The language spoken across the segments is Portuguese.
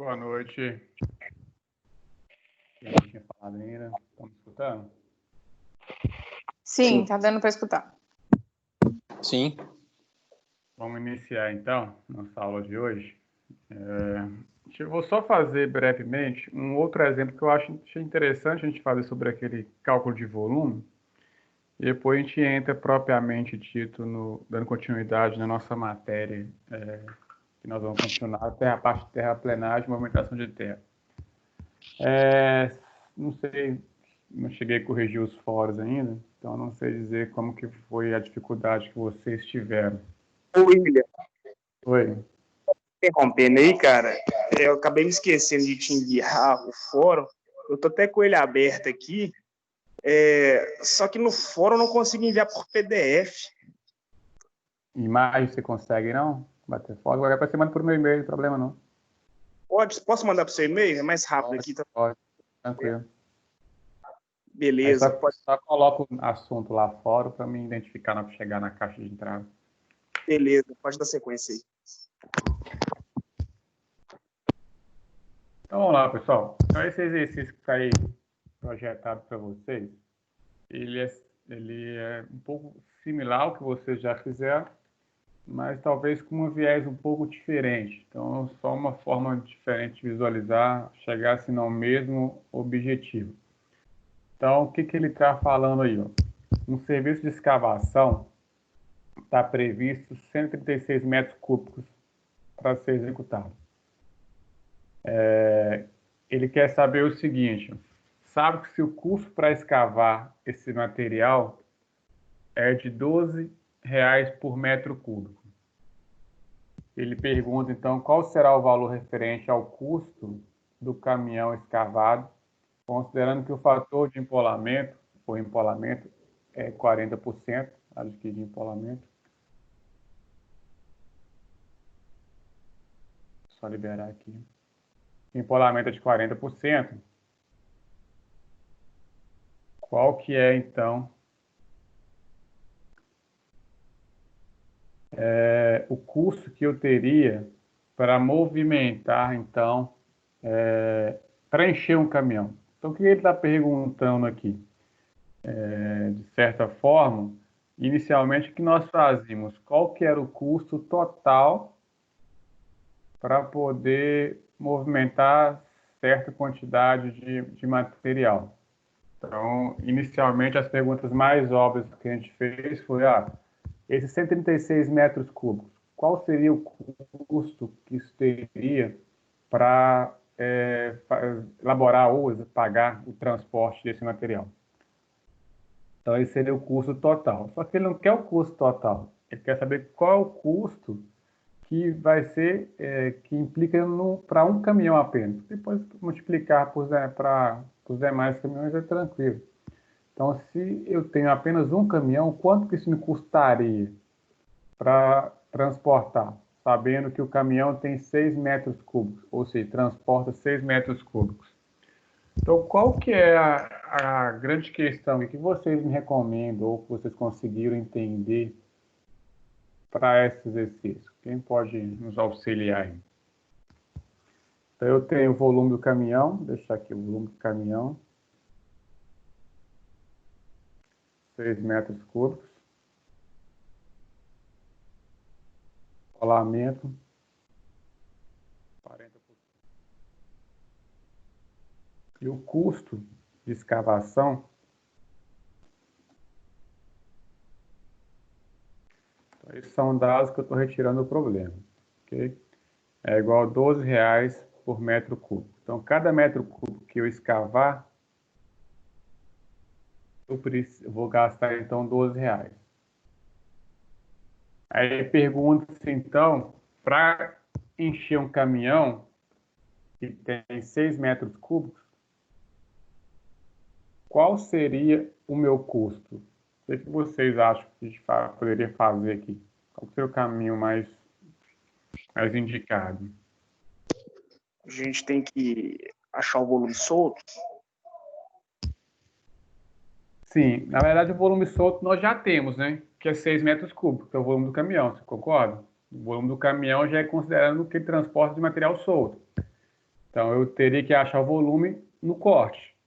Boa noite. Quem tinha falado ainda? Estamos escutando? Sim, tá dando para escutar. Sim. Vamos iniciar, então, nossa aula de hoje. Eu vou só fazer brevemente um outro exemplo que eu achei interessante a gente fazer sobre aquele cálculo de volume. E depois a gente entra propriamente dito, dando continuidade na nossa matéria, que nós vamos continuar até a parte de terraplenagem e movimentação de terra. Não sei, não cheguei a corrigir os fóruns ainda, então não sei dizer como que foi a dificuldade que vocês tiveram. William, Oi. interrompendo aí, cara, eu acabei me esquecendo de te enviar o fórum. Eu tô até com ele aberto aqui, só que no fórum eu não consigo enviar por PDF. Imagem você consegue, não? Bater foto? Agora você manda por meu e-mail, não tem problema não. Posso mandar pro seu e-mail? É mais rápido aqui. Tá? Pode, tranquilo. Beleza. Só coloca o assunto lá fora para me identificar na hora que chegar na caixa de entrada. Beleza, pode dar sequência aí. Então vamos lá, pessoal. Então esse exercício que está aí projetado para vocês, ele é um pouco similar ao que vocês já fizeram, mas talvez com um viés um pouco diferente. Então, só uma forma diferente de visualizar, chegar assim ao mesmo objetivo. Então, o que ele está falando aí? Ó? Um serviço de escavação está previsto 136 metros cúbicos para ser executado. Ele quer saber o seguinte: sabe que se o custo para escavar esse material é de R$12 por metro cúbico. Ele pergunta, então, qual será o valor referente ao custo do caminhão escavado, considerando que o fator de empolamento, ou empolamento, é 40%, acho que de empolamento. Só liberar aqui. Empolamento é de 40%. Qual que é, então, o custo que eu teria para movimentar, então, para encher um caminhão? Então, o que ele está perguntando aqui? De certa forma, inicialmente, o que nós fazíamos? Qual que era o custo total para poder movimentar certa quantidade de material? Então, inicialmente, as perguntas mais óbvias que a gente fez foi, esses 136 metros cúbicos, qual seria o custo que isso teria para elaborar ou pagar o transporte desse material? Então, esse seria o custo total. Só que ele não quer o custo total. Ele quer saber qual é o custo que vai ser, que implica para um caminhão apenas. Depois, multiplicar para os demais caminhões é tranquilo. Então, se eu tenho apenas um caminhão, quanto que isso me custaria para transportar? Sabendo que o caminhão tem 6 metros cúbicos, ou seja, transporta 6 metros cúbicos. Então, qual que é a grande questão que vocês me recomendam ou que vocês conseguiram entender para esse exercício? Quem pode nos auxiliar aí? Então, eu tenho o volume do caminhão, vou deixar aqui o volume do caminhão, 6 metros cúbicos, rolamento, 40%. E o custo de escavação, então, esses são dados que eu estou retirando do problema, ok? É igual a R$12 por metro cúbico. Então, cada metro cúbico que eu escavar, eu vou gastar, então, R$12. Aí pergunta-se, então, para encher um caminhão que tem 6 metros cúbicos, qual seria o meu custo? O que vocês acham que a gente poderia fazer aqui? Qual seria o caminho mais indicado? A gente tem que achar o volume solto. Sim, na verdade o volume solto nós já temos, né? Que é 6 metros cúbicos, que é o volume do caminhão, você concorda? O volume do caminhão já é considerando o que transporta de material solto. Então, eu teria que achar o volume no corte.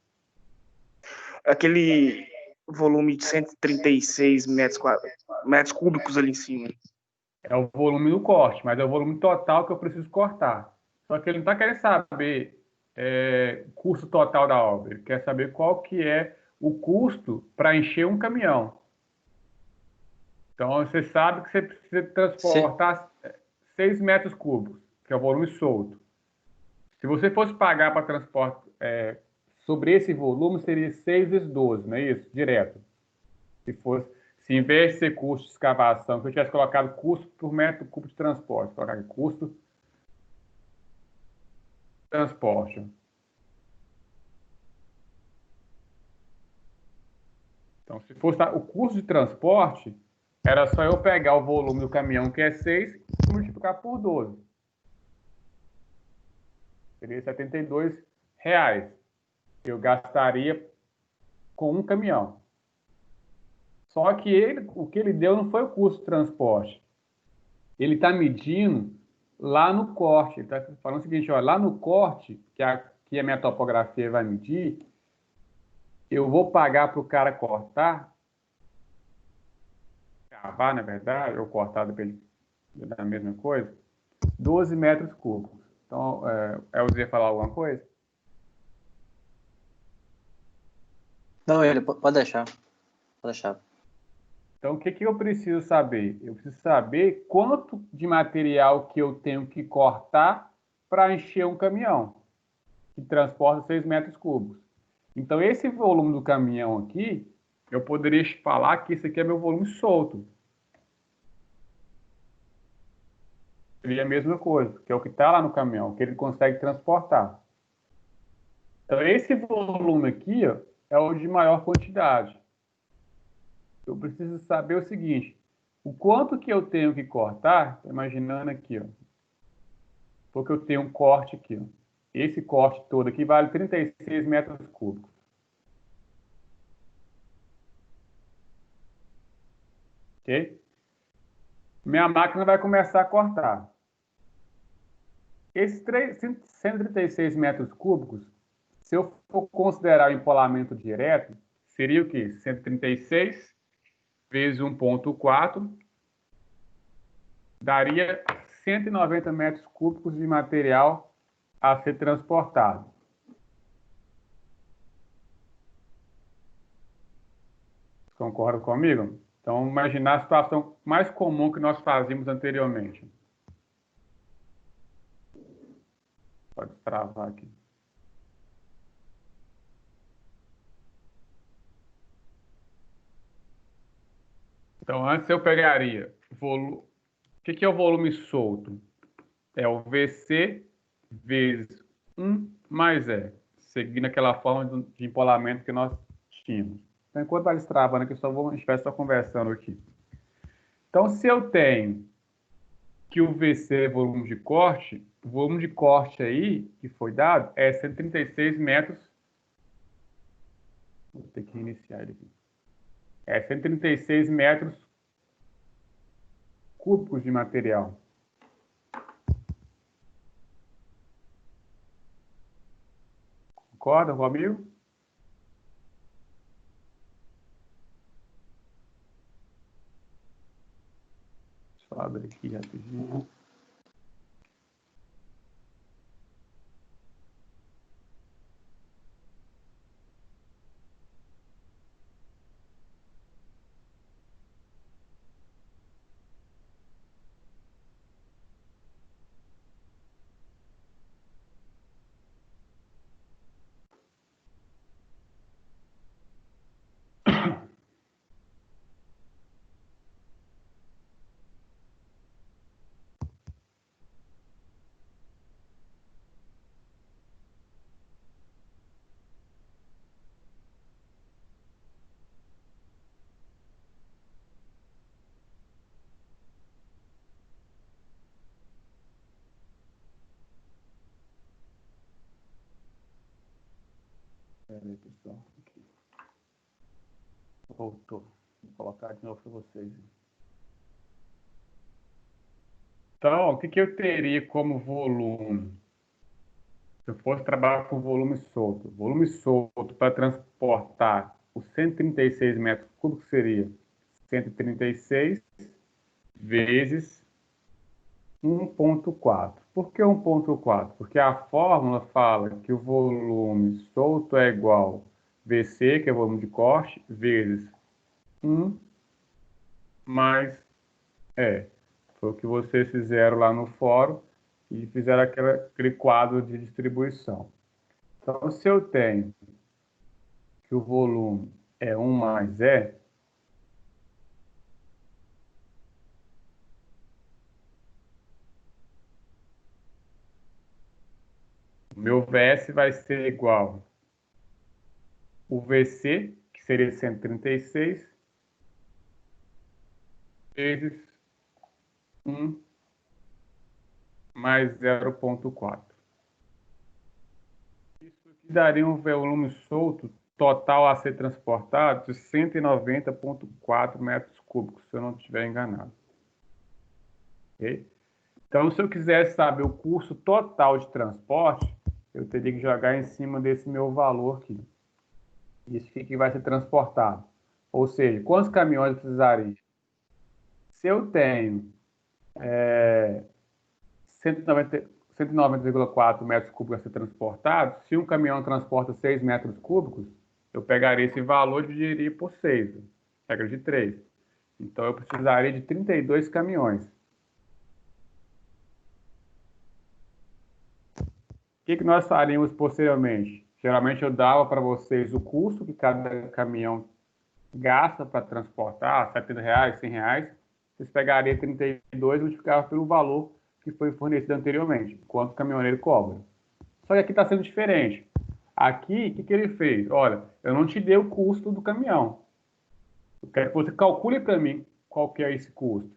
Aquele volume de 136 metros cúbicos ali em cima. É o volume no corte, mas é o volume total que eu preciso cortar. Só que ele não está querendo saber o custo total da obra. Ele quer saber qual que é o custo para encher um caminhão. Então, você sabe que você precisa transportar 6 metros cúbicos, que é o volume solto. Se você fosse pagar para transporte sobre esse volume, seria 6 vezes 12, não é isso? Direto. Se em vez de ser custo de escavação, se eu tivesse colocado custo por metro cúbico de transporte, colocar aqui, custo de transporte. Então, se fosse o custo de transporte, era só eu pegar o volume do caminhão, que é 6, e multiplicar por 12. Seria R$ 72 que eu gastaria com um caminhão. Só que o que ele deu não foi o custo de transporte. Ele está medindo lá no corte. Ele está falando o seguinte, ó, lá no corte, que a minha topografia vai medir, eu vou pagar para o cara cortar, cavar, na verdade, ou cortar da mesma coisa, 12 metros cúbicos. Então, Elza ia falar alguma coisa? Não, ele pode deixar. Pode deixar. Então, o que eu preciso saber? Eu preciso saber quanto de material que eu tenho que cortar para encher um caminhão, que transporta 6 metros cúbicos. Então, esse volume do caminhão aqui, eu poderia falar que esse aqui é meu volume solto. Seria a mesma coisa, que é o que está lá no caminhão, que ele consegue transportar. Então, esse volume aqui, ó, é o de maior quantidade. Eu preciso saber o seguinte, o quanto que eu tenho que cortar, imaginando aqui, ó, porque eu tenho um corte aqui, ó. Esse corte todo aqui vale 36 metros cúbicos. Ok? Minha máquina vai começar a cortar. Esses 136 metros cúbicos, se eu for considerar o empolamento direto, seria o quê? 136 vezes 1,4 daria 190 metros cúbicos de material a ser transportado. Concorda comigo? Então, imaginar a situação mais comum que nós fazíamos anteriormente. Pode travar aqui. Então, antes eu pegaria o que é o volume solto? É o VC vezes 1 mais E, seguindo aquela forma de empolamento que nós tínhamos. Então, enquanto vai destravando aqui, a gente vai só conversando aqui. Então, se eu tenho que o VC é volume de corte, o volume de corte aí, que foi dado, é 136 metros. Vou ter que iniciar ele aqui. É 136 metros cúbicos de material. Concorda comigo? Deixa eu abrir aqui rapidinho. Espera aí, pessoal. Aqui. Voltou. Vou colocar de novo para vocês. Então, o que eu teria como volume? Se eu fosse trabalhar com volume solto para transportar os 136 metros cúbicos seria 136 vezes 1,4. Por que 1,4? Porque a fórmula fala que o volume solto é igual VC, que é o volume de corte, vezes 1 mais E. Foi o que vocês fizeram lá no fórum e fizeram aquele quadro de distribuição. Então, se eu tenho que o volume é 1 mais E, o meu VS vai ser igual o VC, que seria 136, vezes 1 mais 0,4. Isso aqui daria um volume solto total a ser transportado de 190,4 metros cúbicos, se eu não estiver enganado. Okay? Então, se eu quisesse saber o custo total de transporte, eu teria que jogar em cima desse meu valor aqui. Isso que vai ser transportado. Ou seja, quantos caminhões eu precisaria? Se eu tenho 190,4 metros cúbicos a ser transportado, se um caminhão transporta 6 metros cúbicos, eu pegaria esse valor e dividiria por 6, regra de 3. Então, eu precisaria de 32 caminhões. O que nós faríamos posteriormente? Geralmente eu dava para vocês o custo que cada caminhão gasta para transportar, R$70, R$100. Vocês pegariam 32 e multiplicavam pelo valor que foi fornecido anteriormente, quanto o caminhoneiro cobra. Só que aqui está sendo diferente. Aqui, o que ele fez? Olha, eu não te dei o custo do caminhão. Eu quero que você calcule para mim qual que é esse custo.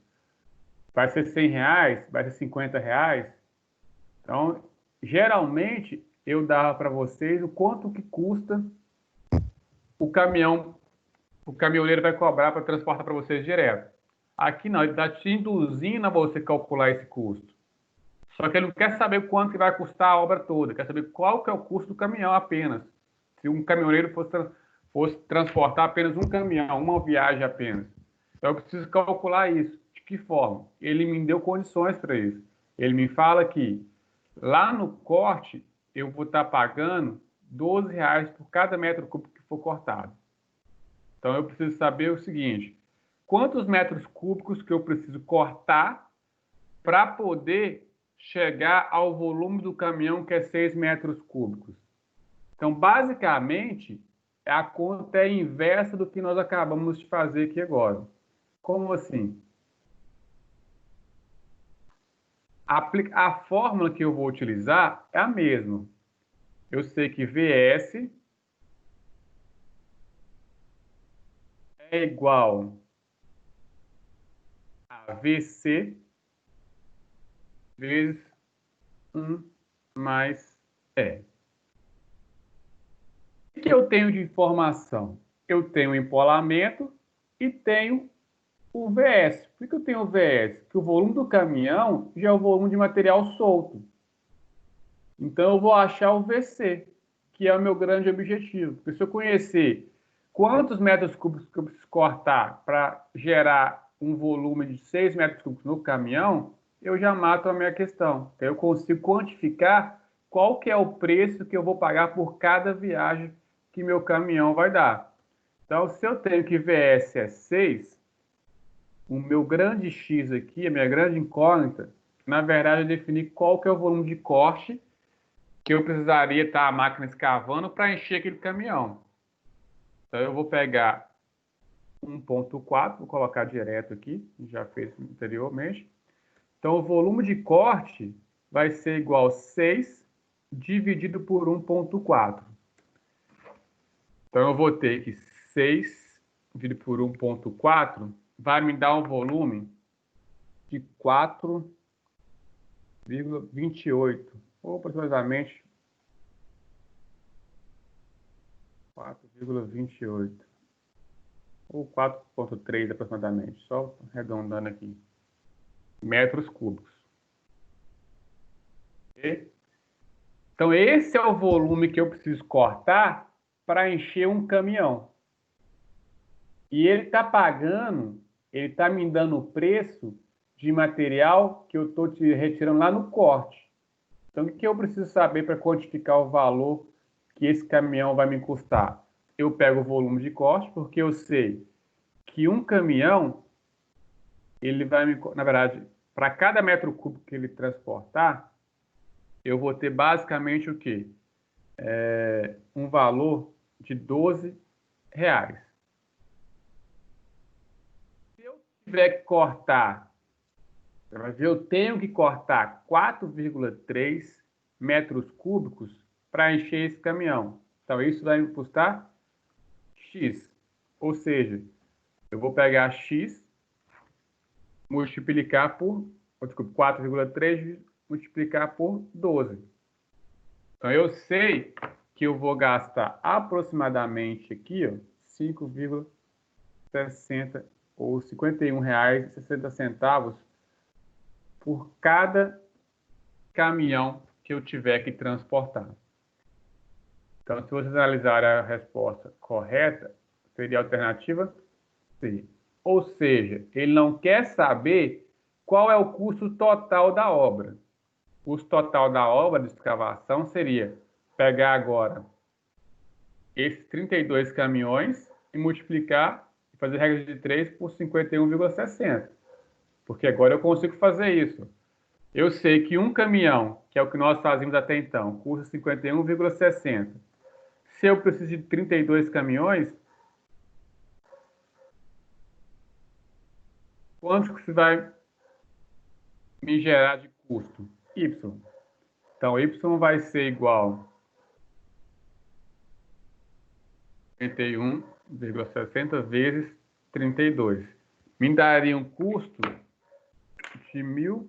Vai ser R$100? Vai ser R$50? Então, geralmente, eu dava para vocês o quanto que custa o caminhoneiro vai cobrar para transportar para vocês direto. Aqui não, ele está te induzindo a você calcular esse custo. Só que ele não quer saber quanto que vai custar a obra toda, quer saber qual que é o custo do caminhão apenas. Se um caminhoneiro fosse transportar apenas um caminhão, uma viagem apenas. Então eu preciso calcular isso. De que forma? Ele me deu condições para isso. Ele me fala que lá no corte eu vou estar pagando R$12 por cada metro cúbico que for cortado. Então eu preciso saber o seguinte: quantos metros cúbicos que eu preciso cortar para poder chegar ao volume do caminhão, que é 6 metros cúbicos. Então, basicamente, a conta é inversa do que nós acabamos de fazer aqui agora. Como assim? A fórmula que eu vou utilizar é a mesma. Eu sei que VS é igual a VC vezes 1 mais E. O que eu tenho de informação? Eu tenho o empolamento e tenho o VS. Por que eu tenho o VS? Porque o volume do caminhão já é o volume de material solto. Então eu vou achar o VC, que é o meu grande objetivo. Porque se eu conhecer quantos metros cúbicos que eu preciso cortar para gerar um volume de 6 metros cúbicos no caminhão, eu já mato a minha questão. Então eu consigo quantificar qual que é o preço que eu vou pagar por cada viagem que meu caminhão vai dar. Então, se eu tenho que VS é 6, o meu grande X aqui, a minha grande incógnita, na verdade, é definir qual que é o volume de corte que eu precisaria estar a máquina escavando para encher aquele caminhão. Então, eu vou pegar 1,4, vou colocar direto aqui, já fez anteriormente. Então, o volume de corte vai ser igual a 6 dividido por 1,4. Então, eu vou ter que 6 dividido por 1,4 vai me dar um volume de 4,28, ou aproximadamente 4,28, ou 4,3 aproximadamente, só arredondando aqui, metros cúbicos. E Então, esse é o volume que eu preciso cortar para encher um caminhão. E ele está pagando, ele está me dando o preço de material que eu estou te retirando lá no corte. Então, o que eu preciso saber para quantificar o valor que esse caminhão vai me custar? Eu pego o volume de corte, porque eu sei que um caminhão, ele vai me... Na verdade, para cada metro cúbico que ele transportar, eu vou ter basicamente o quê? Um valor de R$ 12. Se eu tiver que cortar, eu tenho que cortar 4,3 metros cúbicos para encher esse caminhão. Então, isso vai me custar X. Ou seja, eu vou pegar X, multiplicar por... Desculpa, 4,3 multiplicar por 12. Então, eu sei que eu vou gastar aproximadamente aqui, ó, 5,60 ou R$ 51,60 por cada caminhão que eu tiver que transportar. Então, se vocês analisarem a resposta correta, seria a alternativa C. Ou seja, ele não quer saber qual é o custo total da obra. O custo total da obra de escavação seria pegar agora esses 32 caminhões e multiplicar, fazer regra de 3 por 51,60. Porque agora eu consigo fazer isso. Eu sei que um caminhão, que é o que nós fazíamos até então, custa 51,60. Se eu preciso de 32 caminhões, quanto que isso vai me gerar de custo? Y. Então, Y vai ser igual a 51,60 vezes 32. Me daria um custo de R$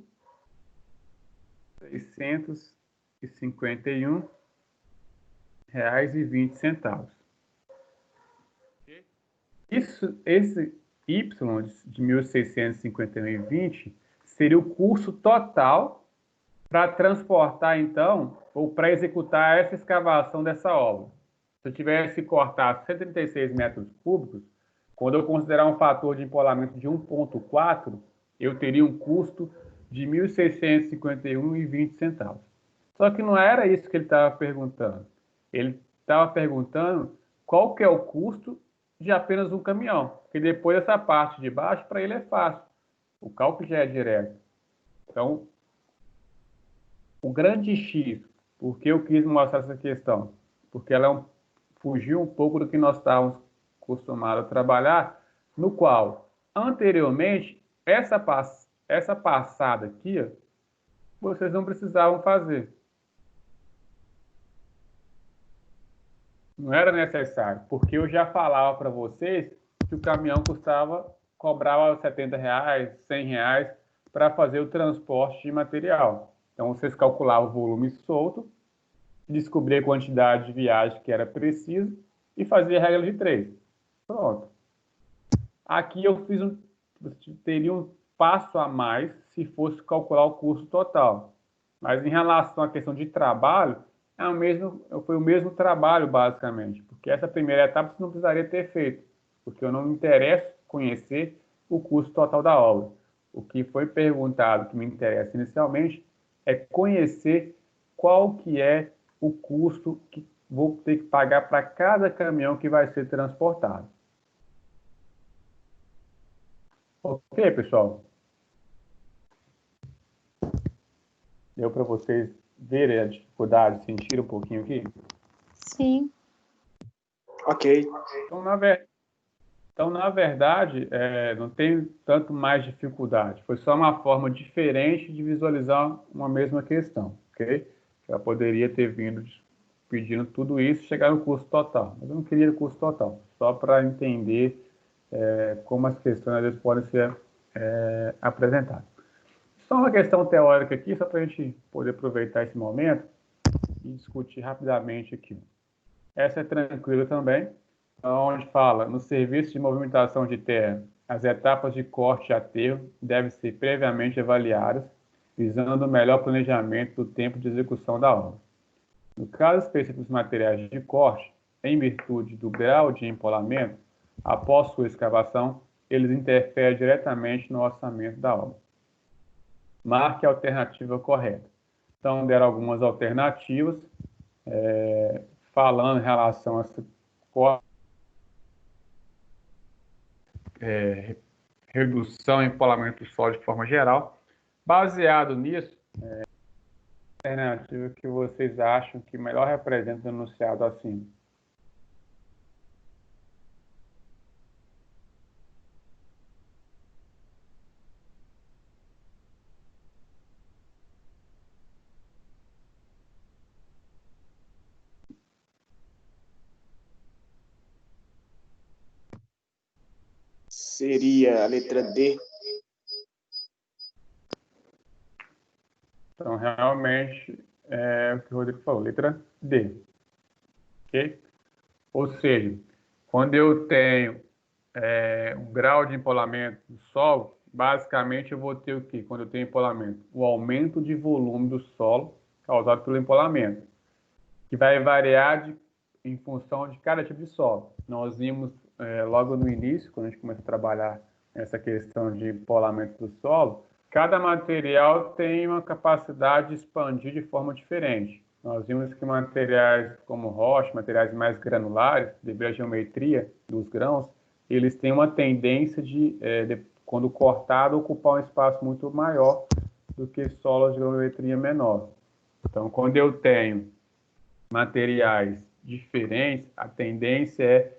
1.651,20. Esse Y de 1.651,20 seria o custo total para transportar, então, ou para executar essa escavação dessa obra. Se eu tivesse que cortar 136 metros cúbicos, quando eu considerar um fator de empolamento de 1,4, eu teria um custo de R$ 1.651,20. Só que não era isso que ele estava perguntando. Ele estava perguntando qual que é o custo de apenas um caminhão, porque depois essa parte de baixo, para ele é fácil. O cálculo já é direto. Então, o grande X, por que eu quis mostrar essa questão? Porque ela fugiu um pouco do que nós estávamos acostumados a trabalhar, no qual, anteriormente, essa passada aqui, ó, vocês não precisavam fazer. Não era necessário, porque eu já falava para vocês que o caminhão cobrava R$ 70, R$ 100 para fazer o transporte de material. Então, vocês calculavam o volume solto, descobriam a quantidade de viagem que era preciso e fazia a regra de 3. Pronto. Aqui eu teria um passo a mais se fosse calcular o custo total. Mas em relação à questão de trabalho, foi o mesmo trabalho, basicamente. Porque essa primeira etapa você não precisaria ter feito, porque eu não me interesso conhecer o custo total da obra. O que foi perguntado, que me interessa inicialmente, é conhecer qual que é o custo que vou ter que pagar para cada caminhão que vai ser transportado. Ok, pessoal? Deu para vocês verem a dificuldade, sentir um pouquinho aqui? Sim. Ok. Então, na verdade, não tem tanto mais dificuldade. Foi só uma forma diferente de visualizar uma mesma questão, ok? Eu poderia ter vindo pedindo tudo isso e chegar no custo total. Mas eu não queria o custo total, só para entender como as questões às vezes podem ser apresentadas. Só uma questão teórica aqui, só para a gente poder aproveitar esse momento e discutir rapidamente aqui. Essa é tranquila também, onde fala, no serviço de movimentação de terra, as etapas de corte e aterro devem ser previamente avaliadas, visando o melhor planejamento do tempo de execução da obra. No caso específico dos materiais de corte, em virtude do grau de empolamento, após sua escavação, eles interferem diretamente no orçamento da obra. Marque a alternativa correta. Então, deram algumas alternativas, falando em relação a essa redução e empolamento do solo de forma geral. Baseado nisso, a alternativa que vocês acham que melhor representa o enunciado acima? Seria a letra D. Então, realmente, é o que o Rodrigo falou, letra D. Ok? Ou seja, quando eu tenho um grau de empolamento do solo, basicamente eu vou ter o quê? Quando eu tenho empolamento? O aumento de volume do solo causado pelo empolamento, que vai variar em função de cada tipo de solo. Nós vimos logo no início, quando a gente começa a trabalhar essa questão de empolamento do solo, cada material tem uma capacidade de expandir de forma diferente. Nós vimos que materiais como rocha, materiais mais granulares, devido à geometria dos grãos, eles têm uma tendência quando cortado, ocupar um espaço muito maior do que solos de geometria menor. Então, quando eu tenho materiais diferentes, a tendência é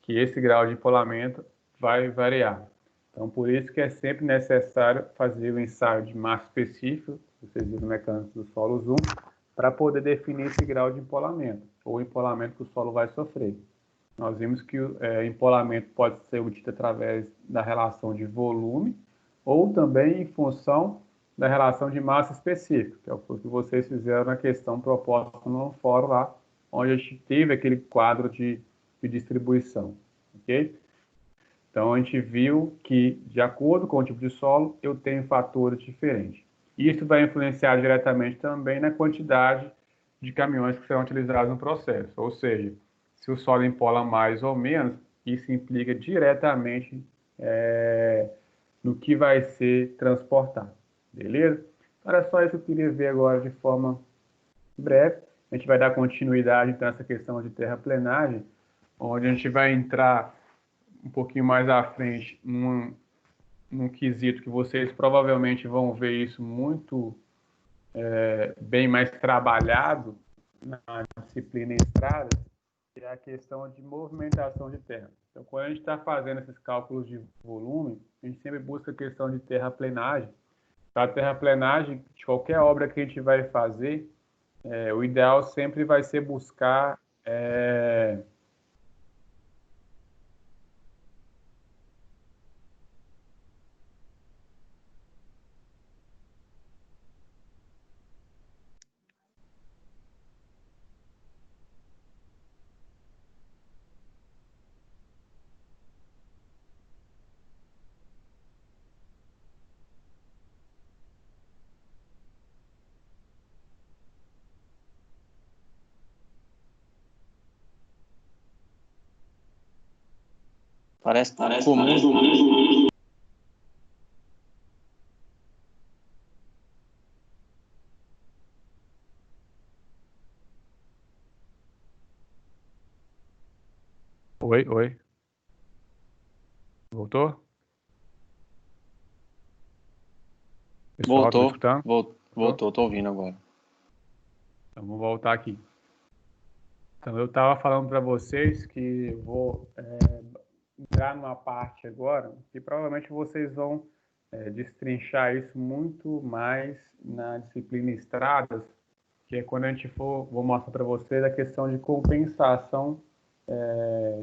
que esse grau de empolamento vai variar. Então, por isso que é sempre necessário fazer o ensaio de massa específico, vocês viram no mecânico do solos 1, para poder definir esse grau de empolamento, ou empolamento que o solo vai sofrer. Nós vimos que o empolamento pode ser obtido através da relação de volume, ou também em função da relação de massa específica, que é o que vocês fizeram na questão proposta no fórum lá, onde a gente teve aquele quadro de distribuição, ok? Então, a gente viu que, de acordo com o tipo de solo, eu tenho fatores diferentes. Isso vai influenciar diretamente também na quantidade de caminhões que serão utilizados no processo. Ou seja, se o solo empola mais ou menos, isso implica diretamente no que vai ser transportado. Beleza? Então, era só isso que eu queria ver agora de forma breve. A gente vai dar continuidade, então, a essa questão de terraplenagem, onde a gente vai entrar um pouquinho mais à frente num quesito que vocês provavelmente vão ver isso muito bem mais trabalhado na disciplina em estradas, que é a questão de movimentação de terra. Então, quando a gente está fazendo esses cálculos de volume, a gente sempre busca a questão de terraplenagem. Para a terraplenagem, de qualquer obra que a gente vai fazer, o ideal sempre vai ser buscar Parece comum. Oi, oi. Voltou? Pessoal, tá me escutando? Voltou, tô ouvindo agora. Então, vamos voltar aqui. Então, eu estava falando para vocês que eu vou entrar numa parte agora que provavelmente vocês vão destrinchar isso muito mais na disciplina estradas, que é quando a gente vou mostrar para vocês a questão de compensação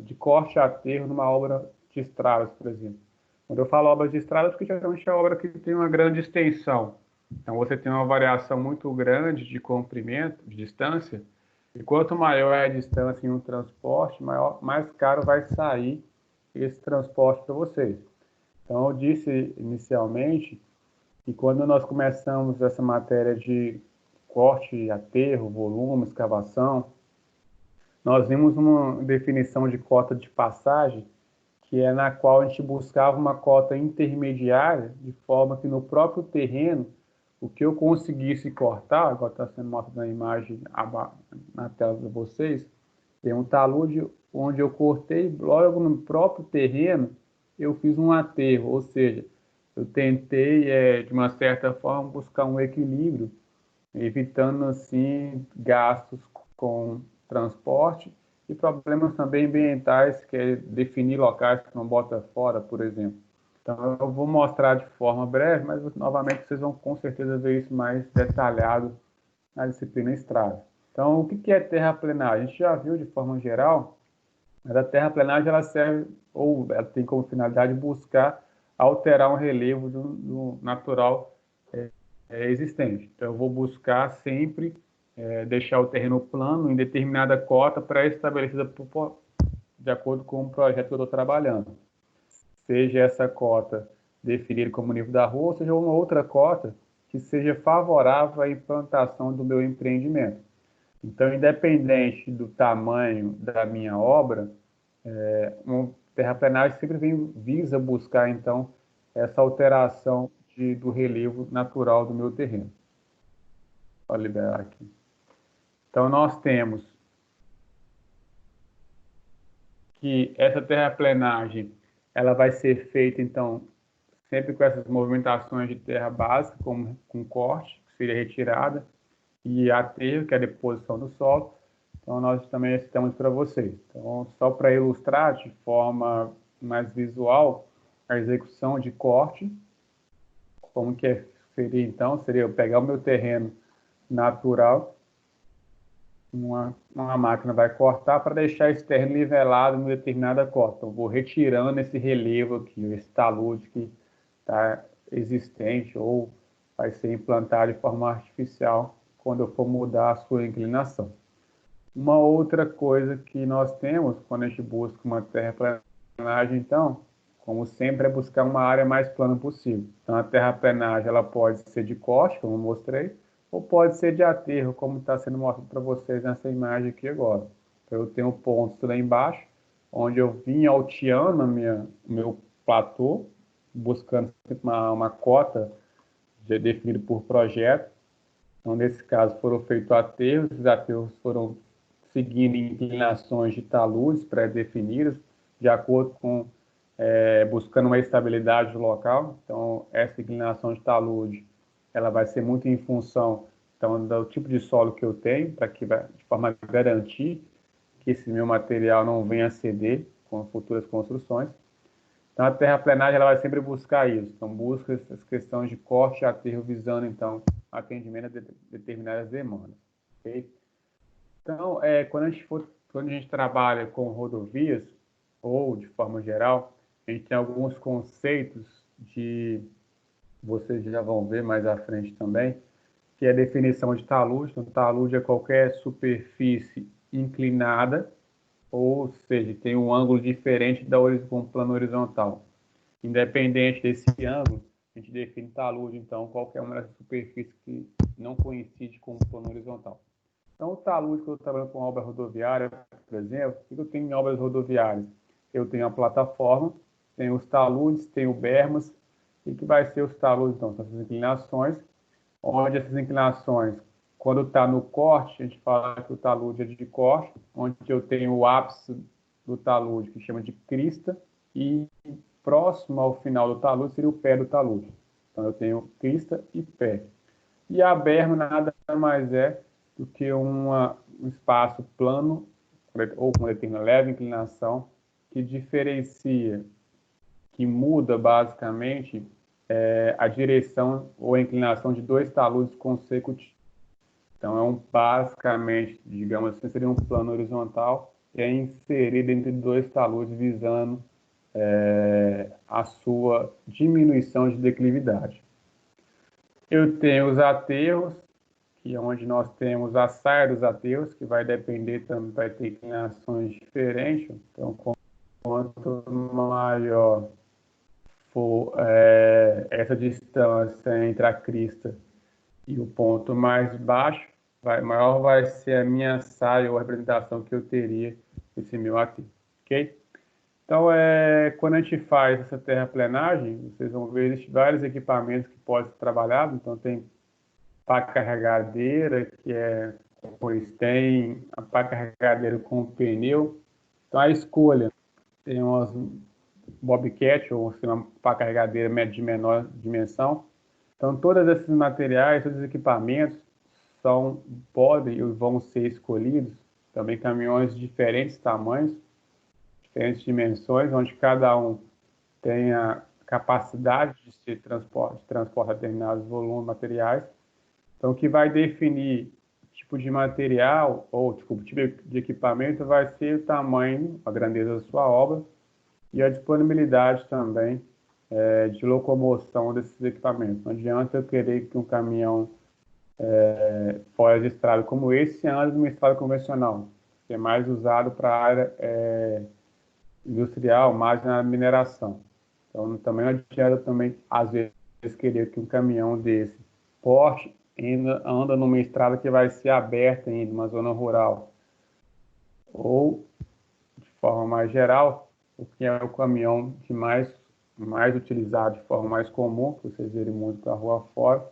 de corte a aterro numa obra de estradas, por exemplo. Quando eu falo obras de estradas, porque geralmente é obra que tem uma grande extensão. Então, você tem uma variação muito grande de comprimento, de distância, e quanto maior é a distância em um transporte, mais caro vai sair esse transporte para vocês. Então, eu disse inicialmente que quando nós começamos essa matéria de corte, aterro, volume, escavação. Nós vimos uma definição de cota de passagem, que é na qual a gente buscava uma cota intermediária, de forma que no próprio terreno, o que eu conseguisse cortar, agora está sendo mostrado na imagem na tela de vocês, tem um talude onde eu cortei, logo no próprio terreno, eu fiz um aterro, ou seja, eu tentei, de uma certa forma, buscar um equilíbrio, evitando, assim, gastos com transporte e problemas também ambientais, que é definir locais que não bota fora, por exemplo. Então, eu vou mostrar de forma breve, mas, novamente, vocês vão com certeza ver isso mais detalhado na disciplina Estrada. Então, o que é terraplenagem? A gente já viu de forma geral, mas a terraplenagem ela serve, ou ela tem como finalidade buscar alterar um relevo do natural existente. Então, eu vou buscar sempre deixar o terreno plano em determinada cota pré-estabelecida de acordo com o projeto que eu estou trabalhando. Seja essa cota definida como nível da rua, ou seja uma outra cota que seja favorável à implantação do meu empreendimento. Então, independente do tamanho da minha obra, uma terraplenagem sempre visa buscar, então, essa alteração do relevo natural do meu terreno. Vou liberar aqui. Então, nós temos que essa terraplenagem ela vai ser feita, então, sempre com essas movimentações de terra básica, como com corte, que seria retirada, e aterro, que é a deposição do solo. Então, nós também citamos para vocês. Então, só para ilustrar de forma mais visual a execução de corte, como que seria, então, seria eu pegar o meu terreno natural, uma máquina vai cortar para deixar esse terreno nivelado em uma determinada cota. Então, vou retirando esse relevo aqui, esse talude que está existente ou vai ser implantado de forma artificial quando eu for mudar a sua inclinação. Uma outra coisa que nós temos quando a gente busca uma terraplenagem, então, como sempre, é buscar uma área mais plana possível. Então, a terraplenagem ela pode ser de corte, como eu mostrei, ou pode ser de aterro, como está sendo mostrado para vocês nessa imagem aqui agora. Então, eu tenho pontos lá embaixo, onde eu vim alteando o meu platô, buscando uma cota definida por projeto. Então, nesse caso, foram feitos aterros, os aterros foram seguindo inclinações de taludes pré-definidas, de acordo com, buscando uma estabilidade do local. Então, essa inclinação de talude, ela vai ser muito em função, então, do tipo de solo que eu tenho, para que, de forma a garantir que esse meu material não venha a ceder com futuras construções. Então, a terraplenagem ela vai sempre buscar isso. Então, busca essas questões de corte e aterro, visando, então, atendimento a determinadas demandas. Okay? Então, quando a gente trabalha com rodovias, ou de forma geral, a gente tem alguns conceitos vocês já vão ver mais à frente também, que é a definição de talude. Então, talude é qualquer superfície inclinada, ou seja, tem um ângulo diferente com o plano horizontal. Independente desse ângulo, a gente define talude, então, qualquer uma das superfícies que não coincide com o plano horizontal. Então, o talude que eu estou trabalhando com obra rodoviária, por exemplo, o que eu tenho em obras rodoviárias? Eu tenho a plataforma, tenho os taludes, tenho bermas, e que vai ser os taludes, então, são essas inclinações, onde essas inclinações, quando está no corte, a gente fala que o talude é de corte, onde eu tenho o ápice do talude, que chama de crista, e próximo ao final do talude seria o pé do talude. Então, eu tenho crista e pé. E a berma nada mais é do que um espaço plano, ou com determinada leve inclinação, que diferencia, que muda basicamente a direção ou a inclinação de dois taludes consecutivos. Então, basicamente, digamos assim, seria um plano horizontal que é inserido entre dois taludes visando a sua diminuição de declividade. Eu tenho os aterros, que é onde nós temos a saia dos aterros, que vai depender também, vai ter inclinações diferentes. Então, quanto maior for essa distância entre a crista E o ponto mais baixo, maior vai ser a minha saia ou a representação que eu teria nesse meu AT, ok? Então, quando a gente faz essa terraplenagem, vocês vão ver, existem vários equipamentos que podem ser trabalhados. Então, tem pá carregadeira, pois tem a pá carregadeira com pneu. Então, a escolha, tem umas Bobcat, ou uma pá carregadeira de menor dimensão. Então, todos esses materiais, todos os equipamentos podem e vão ser escolhidos. Também caminhões de diferentes tamanhos, diferentes dimensões, onde cada um tem a capacidade de transportar determinados volumes materiais. Então, o que vai definir o tipo de material ou tipo de equipamento vai ser o tamanho, a grandeza da sua obra e a disponibilidade também de locomoção desses equipamentos. Não adianta eu querer que um caminhão fora de estrada como esse ande numa estrada convencional, que é mais usado para a área industrial, mais na mineração. Então, também não adianta também, às vezes, querer que um caminhão desse porte anda numa estrada que vai ser aberta ainda, uma zona rural. Ou, de forma mais geral, o que é o caminhão mais utilizado de forma mais comum, que vocês verem muito para a rua fora,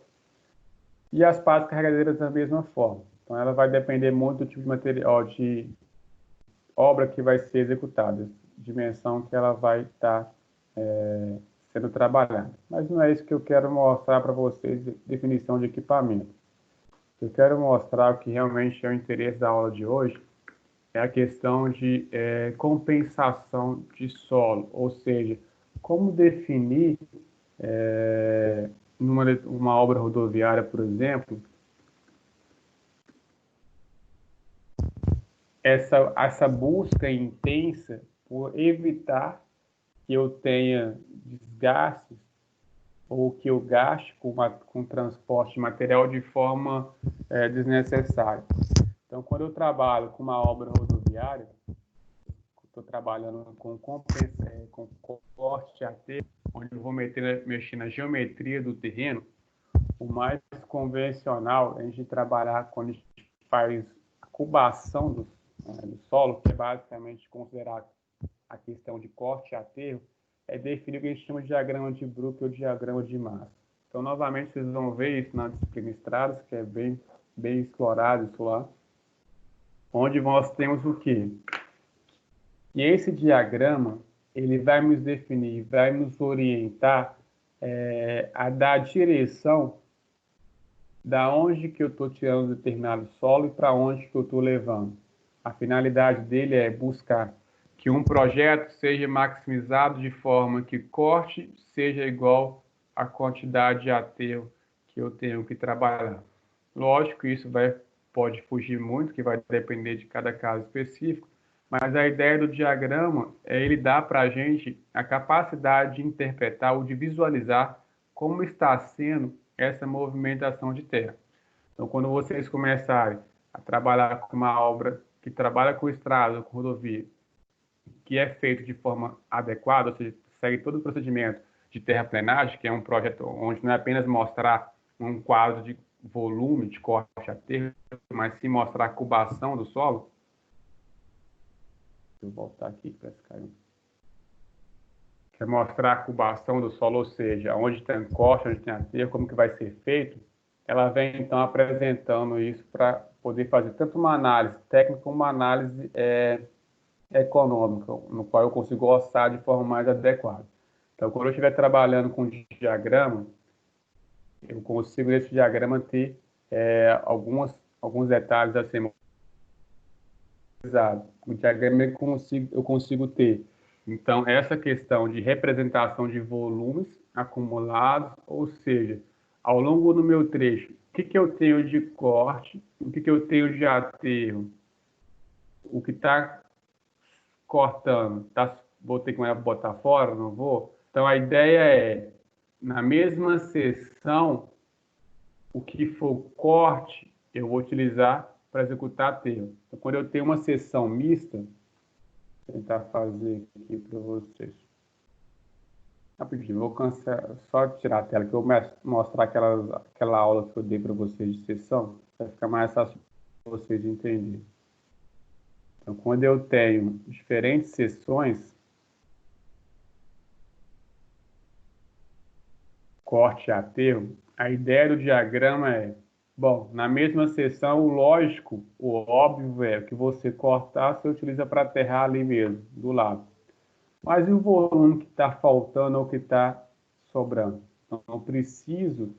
e as pás carregadeiras da mesma forma. Então, ela vai depender muito do tipo de material, de obra que vai ser executada, dimensão que ela vai estar sendo trabalhada. Mas não é isso que eu quero mostrar para vocês, definição de equipamento. Eu quero mostrar o que realmente é o interesse da aula de hoje, é a questão de compensação de solo, ou seja, como definir numa obra rodoviária, por exemplo, essa busca intensa por evitar que eu tenha desgastes ou que eu gaste com transporte de material de forma desnecessária. Então, quando eu trabalho com uma obra rodoviária, estou trabalhando com corte de aterro, onde eu vou mexer na geometria do terreno, o mais convencional é a gente trabalhar quando a gente faz a cubação do solo, que é basicamente considerado a questão de corte e aterro, é definir o que a gente chama de diagrama de Brooke ou diagrama de massa. Então, novamente, vocês vão ver isso na disciplina Estradas, que é bem explorado isso lá, onde nós temos o quê? E esse diagrama, ele vai nos definir, vai nos orientar a dar a direção da onde que eu estou tirando determinado solo e para onde que eu estou levando. A finalidade dele é buscar que um projeto seja maximizado de forma que corte seja igual à quantidade de aterro que eu tenho que trabalhar. Lógico que isso pode fugir muito, que vai depender de cada caso específico, mas a ideia do diagrama é ele dar para a gente a capacidade de interpretar ou de visualizar como está sendo essa movimentação de terra. Então, quando vocês começarem a trabalhar com uma obra que trabalha com estrada, com rodovia, que é feito de forma adequada, ou seja, segue todo o procedimento de terraplenagem, que é um projeto onde não é apenas mostrar um quadro de volume de corte a terra, mas sim mostrar a cubação do solo. Deixa eu voltar aqui para esse cair. Quer mostrar a cubação do solo, ou seja, onde tem corte, onde tem aterro, como que vai ser feito. Ela vem, então, apresentando isso para poder fazer tanto uma análise técnica como uma análise econômica, no qual eu consigo orçar de forma mais adequada. Então, quando eu estiver trabalhando com diagrama, eu consigo, nesse diagrama, ter alguns detalhes a ser utilizados. O diagrama eu consigo ter, então, essa questão de representação de volumes acumulados, ou seja, ao longo do meu trecho, o que eu tenho de corte, o que eu tenho de aterro, o que está cortando, vou ter que botar fora, não vou? Então, a ideia é, na mesma seção, o que for corte, eu vou utilizar para executar aterro. Então, quando eu tenho uma seção mista, vou tentar fazer aqui para vocês. Rapidinho, vou cancelar, só tirar a tela que eu vou mostrar aquela aula que eu dei para vocês de sessão, vai ficar mais fácil para vocês entenderem. Então, quando eu tenho diferentes sessões, corte e aterro, a ideia do diagrama é, bom, na mesma sessão, o lógico, o óbvio é que você cortar, você utiliza para aterrar ali mesmo, do lado. Mas e o volume que está faltando ou que está sobrando? Então, eu preciso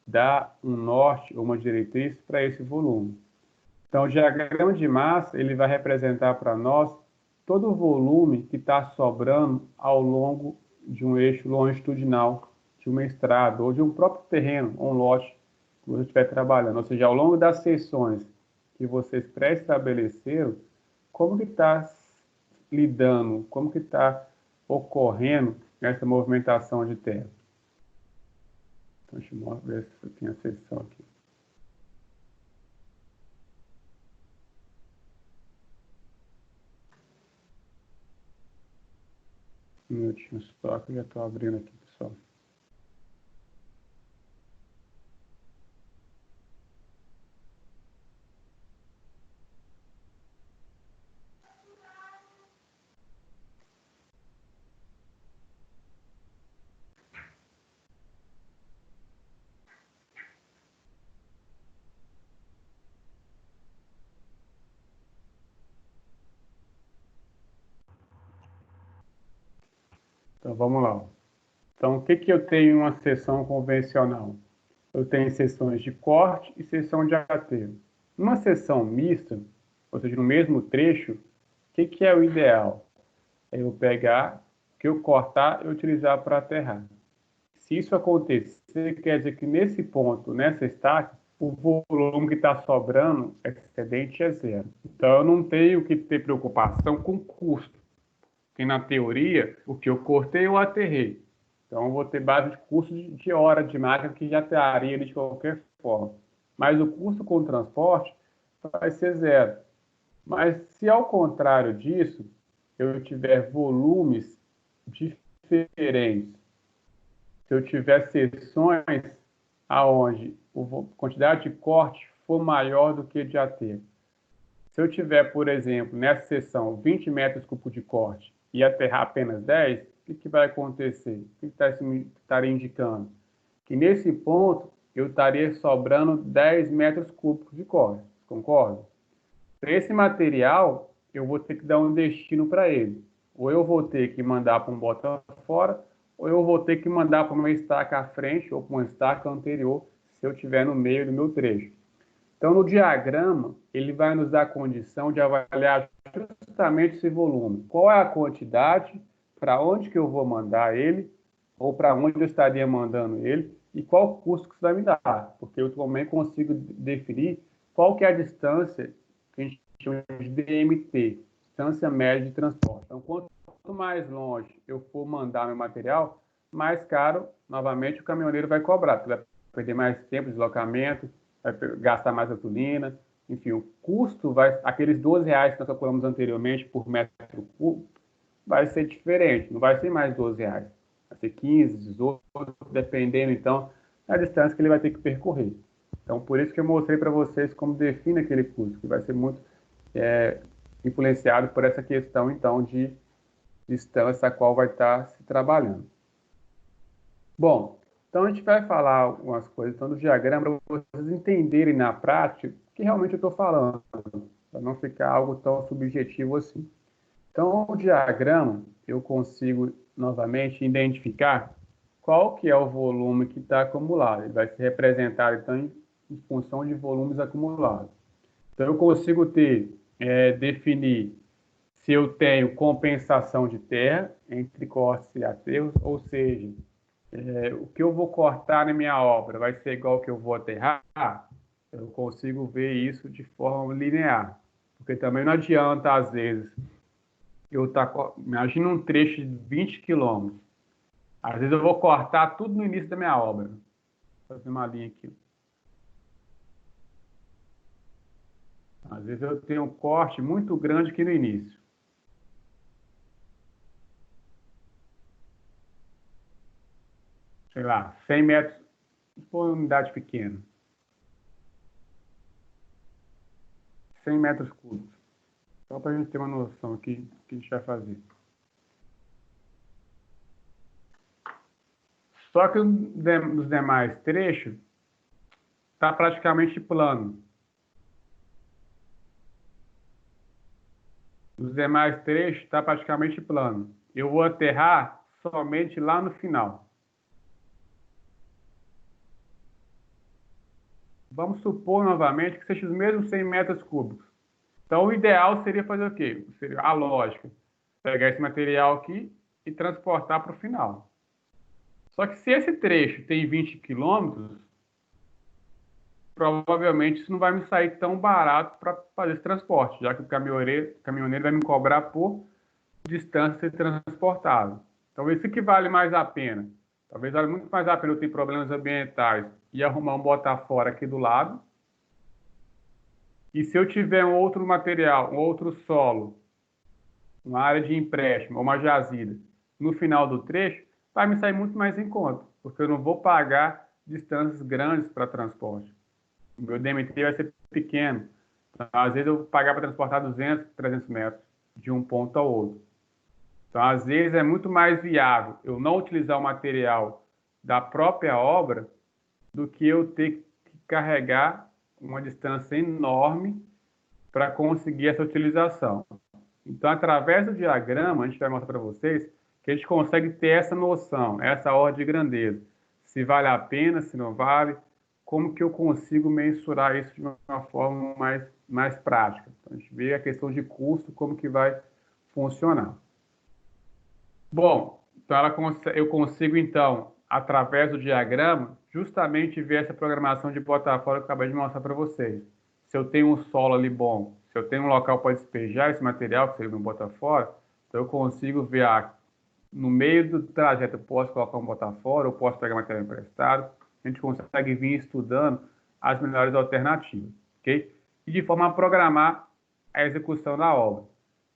dar um norte ou uma diretriz para esse volume. Então, o diagrama de massa ele vai representar para nós todo o volume que está sobrando ao longo de um eixo longitudinal de uma estrada ou de um próprio terreno, um lote que você estiver trabalhando. Ou seja, ao longo das sessões que vocês pré-estabeleceram, como que está lidando, como que está ocorrendo essa movimentação de terra. Então, deixa eu ver se eu tenho a sessão aqui. Um minutinho só, que eu já estou abrindo aqui, pessoal. Então, vamos lá. Então, o que que eu tenho em uma seção convencional? Eu tenho sessões de corte e sessão de aterro. Numa seção mista, ou seja, no mesmo trecho, o que que é o ideal? É eu pegar, o que eu cortar e utilizar para aterrar. Se isso acontecer, quer dizer que nesse ponto, nessa estaca, o volume que está sobrando, excedente, é zero. Então, eu não tenho que ter preocupação com custo. Porque, na teoria, o que eu cortei, eu aterrei. Então, eu vou ter base de custo de hora de máquina que já estaria ali de qualquer forma. Mas o custo com o transporte vai ser zero. Mas se ao contrário disso, eu tiver volumes diferentes, se eu tiver seções aonde a quantidade de corte for maior do que de aterro. Se eu tiver, por exemplo, nessa seção 20 metros cúbicos de corte e aterrar apenas 10, o que vai acontecer? O que estaria indicando? Que nesse ponto eu estaria sobrando 10 metros cúbicos de corte, concorda? Para esse material, eu vou ter que dar um destino para ele. Ou eu vou ter que mandar para um bota fora, ou eu vou ter que mandar para uma estaca à frente ou para uma estaca anterior, se eu estiver no meio do meu trecho. Então, no diagrama, ele vai nos dar a condição de avaliar justamente esse volume. Qual é a quantidade, para onde que eu vou mandar ele, ou para onde eu estaria mandando ele, e qual o custo que isso vai me dar. Porque eu também consigo definir qual que é a distância que a gente chama de DMT, distância média de transporte. Então, quanto mais longe eu for mandar meu material, mais caro, novamente, o caminhoneiro vai cobrar, porque vai perder mais tempo de deslocamento, vai gastar mais gasolina, enfim, o custo vai, aqueles R$ 12 que nós calculamos anteriormente por metro cúbico, vai ser diferente, não vai ser mais R$ 12, vai ser 15, 18, dependendo, então, da distância que ele vai ter que percorrer. Então, por isso que eu mostrei para vocês como define aquele custo, que vai ser muito influenciado por essa questão, então, de distância a qual vai estar se trabalhando. Bom, então a gente vai falar algumas coisas então, do diagrama para vocês entenderem na prática o que realmente eu estou falando, para não ficar algo tão subjetivo assim. Então, o diagrama, eu consigo novamente identificar qual que é o volume que está acumulado. Ele vai ser representado, então, em função de volumes acumulados. Então, eu consigo definir se eu tenho compensação de terra entre cortes e aterros, ou seja, o que eu vou cortar na minha obra vai ser igual ao que eu vou aterrar? Eu consigo ver isso de forma linear. Porque também não adianta, às vezes, imagina um trecho de 20 quilômetros. Às vezes eu vou cortar tudo no início da minha obra. Vou fazer uma linha aqui. Às vezes eu tenho um corte muito grande aqui no início. sei lá, 100 metros por unidade pequena. 100 metros cúbicos. Só para a gente ter uma noção aqui do que a gente vai fazer. Só que nos demais trechos está praticamente plano. Nos demais trechos está praticamente plano. Eu vou aterrar somente lá no final. Vamos supor novamente que seja os mesmos 100 metros cúbicos. Então, o ideal seria fazer o quê? Seria a lógica. Pegar esse material aqui e transportar para o final. Só que se esse trecho tem 20 quilômetros, provavelmente isso não vai me sair tão barato para fazer esse transporte, já que o caminhoneiro vai me cobrar por distância ser transportável. Então, isso que vale mais a pena. Talvez vale muito mais a pena eu ter problemas ambientais e arrumar um bota-fora aqui do lado. E se eu tiver um outro material, um outro solo, uma área de empréstimo ou uma jazida, no final do trecho, vai me sair muito mais em conta, porque eu não vou pagar distâncias grandes para transporte. O meu DMT vai ser pequeno. Então, às vezes eu vou pagar para transportar 200, 300 metros de um ponto ao outro. Então, às vezes é muito mais viável eu não utilizar o material da própria obra do que eu ter que carregar uma distância enorme para conseguir essa utilização. Então, através do diagrama, a gente vai mostrar para vocês que a gente consegue ter essa noção, essa ordem de grandeza. Se vale a pena, se não vale, como que eu consigo mensurar isso de uma forma mais prática. Então, a gente vê a questão de custo, como que vai funcionar. Bom, então eu consigo, então, através do diagrama, justamente ver essa programação de bota-fora que eu acabei de mostrar para vocês. Se eu tenho um solo ali bom, se eu tenho um local para despejar esse material, que seria um bota-fora, então eu consigo ver, no meio do trajeto eu posso colocar um bota-fora, eu posso pegar material emprestado, a gente consegue vir estudando as melhores alternativas, ok? E de forma a programar a execução da obra.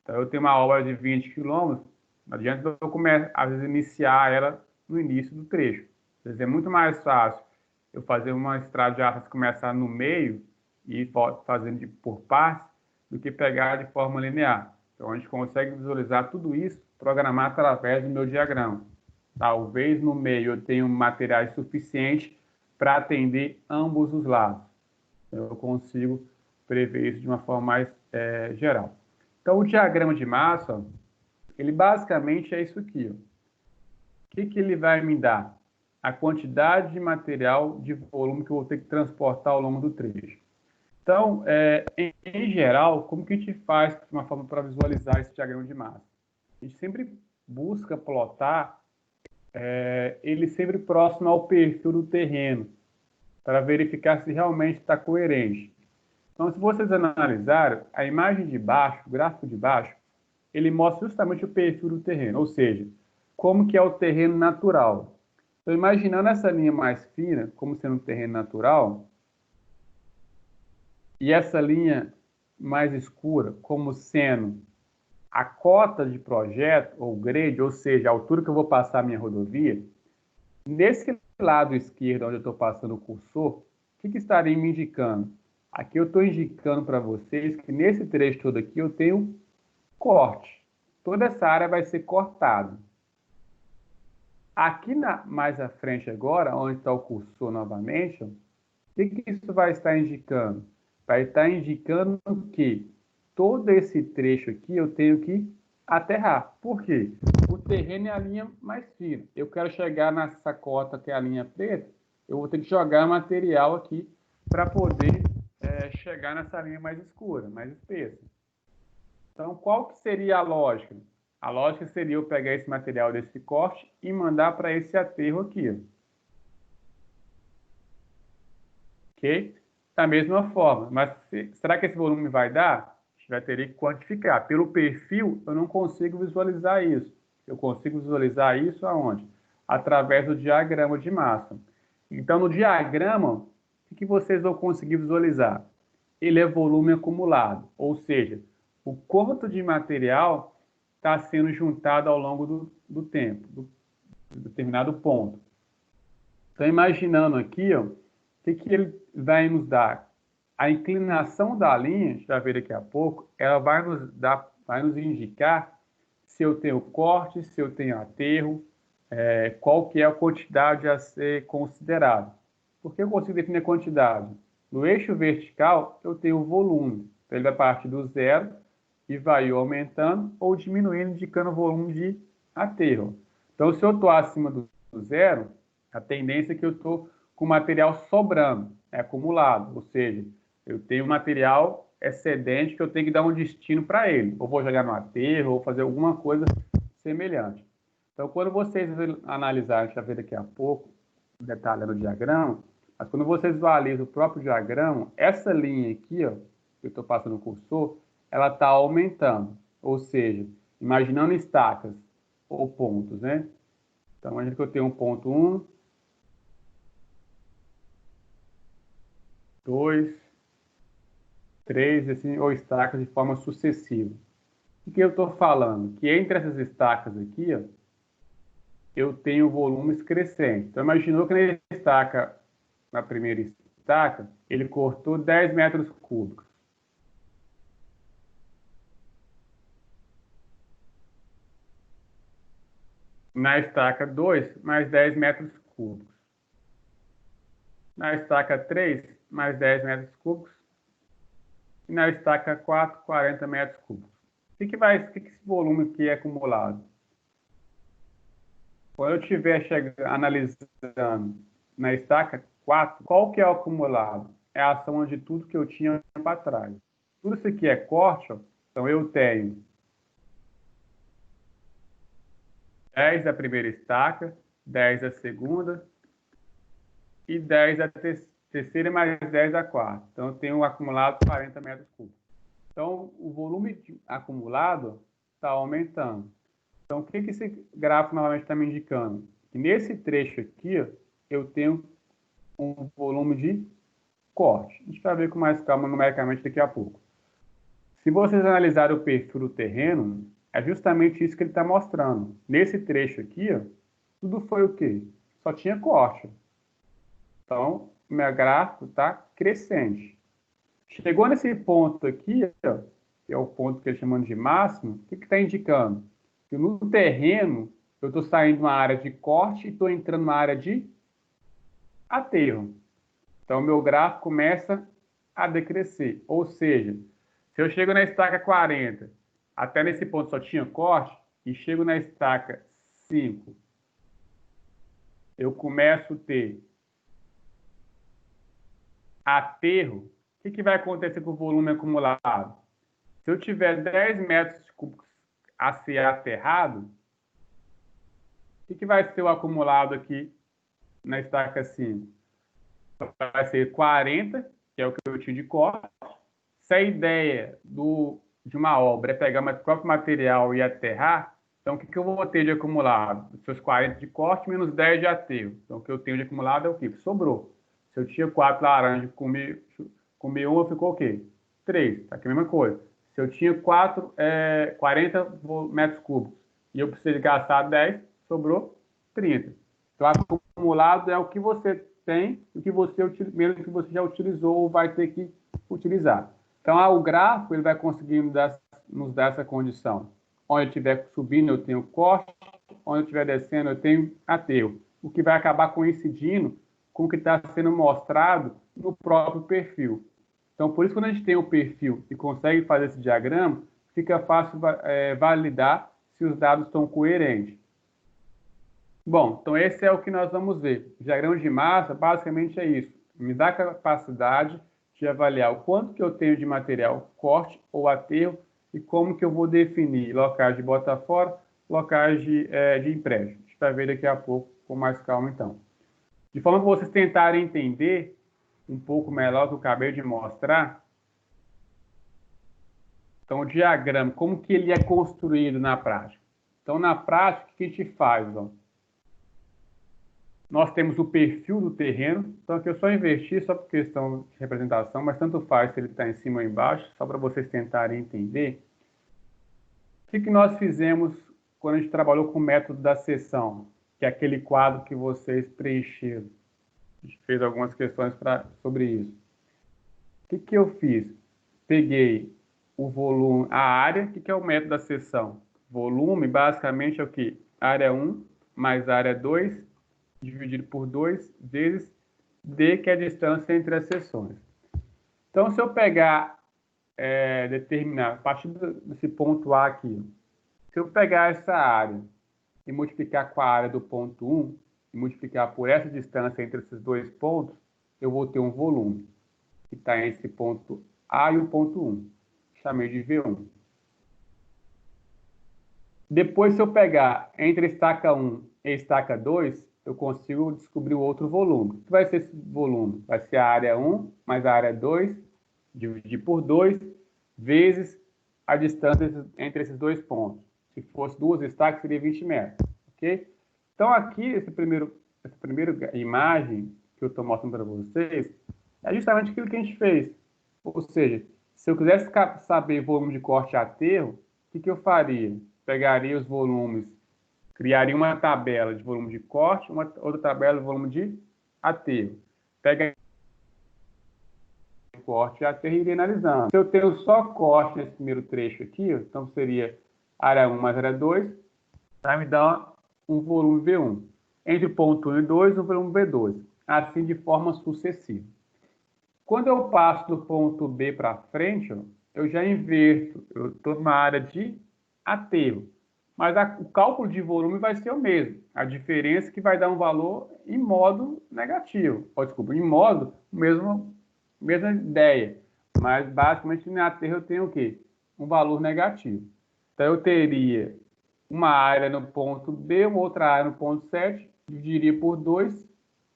Então, eu tenho uma obra de 20 quilômetros, não adianta eu começar, às vezes, iniciar ela no início do trecho. Às vezes é muito mais fácil eu fazer uma estrada de aço começar no meio e ir fazendo por partes, do que pegar de forma linear. Então, a gente consegue visualizar tudo isso, programar através do meu diagrama. Talvez no meio eu tenha materiais suficientes para atender ambos os lados. Eu consigo prever isso de uma forma mais geral. Então, o diagrama de massa, ele basicamente é isso aqui. Ó. O que ele vai me dar? A quantidade de material de volume que eu vou ter que transportar ao longo do trecho. Então, em geral, como que a gente faz de uma forma para visualizar esse diagrama de massa? A gente sempre busca plotar ele sempre próximo ao perfil do terreno, para verificar se realmente está coerente. Então, se vocês analisarem, a imagem de baixo, o gráfico de baixo, ele mostra justamente o perfil do terreno, ou seja, como que é o terreno natural. Então, imaginando essa linha mais fina, como sendo um terreno natural, e essa linha mais escura, como sendo a cota de projeto, ou grade, ou seja, a altura que eu vou passar a minha rodovia, nesse lado esquerdo, onde eu estou passando o cursor, o que estaria me indicando? Aqui eu estou indicando para vocês que nesse trecho todo aqui eu tenho corte. Toda essa área vai ser cortada. Aqui mais à frente agora, onde está o cursor novamente, o que isso vai estar indicando? Vai estar indicando que todo esse trecho aqui eu tenho que aterrar. Por quê? O terreno é a linha mais fina. Eu quero chegar nessa cota que é a linha preta, eu vou ter que jogar material aqui para poder chegar nessa linha mais escura, mais espessa. Então, qual que seria a lógica? A lógica seria eu pegar esse material desse corte e mandar para esse aterro aqui. Ok? Da mesma forma. Mas será que esse volume vai dar? A gente vai ter que quantificar. Pelo perfil, eu não consigo visualizar isso. Eu consigo visualizar isso aonde? Através do diagrama de massa. Então, no diagrama, o que vocês vão conseguir visualizar? Ele é volume acumulado, ou seja, o quanto de material está sendo juntado ao longo do tempo, do determinado ponto. Então, imaginando aqui, ó, o que ele vai nos dar? A inclinação da linha, a gente vai ver daqui a pouco, ela vai nos indicar se eu tenho corte, se eu tenho aterro, qual que é a quantidade a ser considerada. Por que eu consigo definir a quantidade? No eixo vertical, eu tenho o volume. Então, ele vai partir do zero e vai aumentando ou diminuindo, indicando o volume de aterro. Então, se eu estou acima do zero, a tendência é que eu estou com material sobrando, acumulado. Ou seja, eu tenho material excedente que eu tenho que dar um destino para ele. Ou vou jogar no aterro, ou fazer alguma coisa semelhante. Então, quando vocês analisarem, a gente vai ver daqui a pouco, detalhando o diagrama, mas quando vocês visualizam o próprio diagrama, essa linha aqui, ó, que eu estou passando o cursor, ela está aumentando. Ou seja, imaginando estacas ou pontos, né? Então, imagina que eu tenho um ponto 1, 2, 3, assim, ou estacas de forma sucessiva. O que eu estou falando? Que entre essas estacas aqui, ó, eu tenho volumes crescentes. Então, imaginou que na primeira estaca, ele cortou 10 metros cúbicos. Na estaca 2, mais 10 metros cúbicos. Na estaca 3, mais 10 metros cúbicos. E na estaca 4, 40 metros cúbicos. O que esse volume aqui é acumulado? Quando eu estiver analisando na estaca 4, qual que é o acumulado? É a soma de tudo que eu tinha para trás. Tudo isso aqui é corte, ó. Então eu tenho 10 da primeira estaca, 10 da segunda e 10 da terceira mais 10 da quarta. Então eu tenho um acumulado de 40 metros cúbicos. Então o volume acumulado está aumentando. Então, o que esse gráfico novamente está me indicando? Que nesse trecho aqui, ó, eu tenho um volume de corte. A gente vai ver com mais calma numericamente daqui a pouco. Se vocês analisarem o perfil do terreno, é justamente isso que ele está mostrando. Nesse trecho aqui, ó, tudo foi o quê? Só tinha corte. Então, o meu gráfico está crescente. Chegou nesse ponto aqui, ó, que é o ponto que eles chamam de máximo, o que está indicando? Que no terreno, eu estou saindo de uma área de corte e estou entrando numa área de aterro. Então, o meu gráfico começa a decrescer. Ou seja, se eu chego na estaca 40, até nesse ponto só tinha corte, e chego na estaca 5, eu começo a ter aterro. O que vai acontecer com o volume acumulado? Se eu tiver 10 metros cúbicos a ser aterrado, o que vai ser o acumulado aqui na estaca 5? Vai ser 40, que é o que eu tinha de corte. Se a ideia de uma obra é pegar o próprio material e aterrar, então o que eu vou ter de acumulado? Os seus 40 de corte menos 10 de aterro. Então o que eu tenho de acumulado é o que sobrou. Se eu tinha 4 laranjas, comi uma, ficou o quê? 3. Tá aqui a mesma coisa. Se eu tinha 40 metros cúbicos e eu precisei gastar 10, sobrou 30. Então, acumulado é o que você tem e o que você, mesmo que você já utilizou ou vai ter que utilizar. Então, o gráfico ele vai conseguindo nos dar essa condição. Onde eu estiver subindo, eu tenho corte. Onde eu estiver descendo, eu tenho aterro. O que vai acabar coincidindo com o que está sendo mostrado no próprio perfil. Então, por isso, quando a gente tem o perfil e consegue fazer esse diagrama, fica fácil validar se os dados estão coerentes. Bom, então esse é o que nós vamos ver. O diagrama de massa, basicamente, é isso. Me dá a capacidade de avaliar o quanto que eu tenho de material corte ou aterro e como que eu vou definir locais de bota fora, locais de empréstimo. A gente vai ver daqui a pouco com mais calma, então. De forma que vocês tentarem entender um pouco melhor o que eu acabei de mostrar. Então, o diagrama, como que ele é construído na prática? Então, na prática, o que a gente faz? Ó? Nós temos o perfil do terreno. Então, aqui eu só investi só por questão de representação, mas tanto faz se ele está em cima ou embaixo, só para vocês tentarem entender. O que nós fizemos quando a gente trabalhou com o método da seção, que é aquele quadro que vocês preencheram? A gente fez algumas questões sobre isso. O que eu fiz? Peguei o volume, a área. O que é o método da seção? Volume, basicamente, é o quê? Área 1 mais área 2, dividido por 2, vezes D, que é a distância entre as seções. Então, se eu pegar, determinar, a partir desse ponto A aqui, se eu pegar essa área e multiplicar com a área do ponto 1, e multiplicar por essa distância entre esses dois pontos, eu vou ter um volume, que está entre esse ponto A e o ponto 1. Chamei de V1. Depois, se eu pegar entre estaca 1 e estaca 2, eu consigo descobrir o outro volume. O que vai ser esse volume? Vai ser a área 1 mais a área 2, dividir por 2, vezes a distância entre esses dois pontos. Se fosse 2 estacas, seria 20 metros. Ok? Então, aqui, essa primeira imagem que eu estou mostrando para vocês é justamente aquilo que a gente fez. Ou seja, se eu quisesse saber volume de corte e aterro, o que eu faria? Pegaria os volumes, criaria uma tabela de volume de corte, outra tabela de volume de aterro. Pegaria o corte e aterro e iria analisando. Se eu tenho só corte nesse primeiro trecho aqui, então seria área 1 mais área 2, vai me dar um volume V1. Entre o ponto 1 e 2, o volume V2. Assim de forma sucessiva. Quando eu passo do ponto B para frente, eu já inverto. Eu estou na área de aterro. Mas o cálculo de volume vai ser o mesmo. A diferença é que vai dar um valor em modo negativo. Desculpa, em modo, mesma ideia. Mas, basicamente, no aterro eu tenho o quê? Um valor negativo. Então, eu teria uma área no ponto B, uma outra área no ponto 7, dividiria por 2,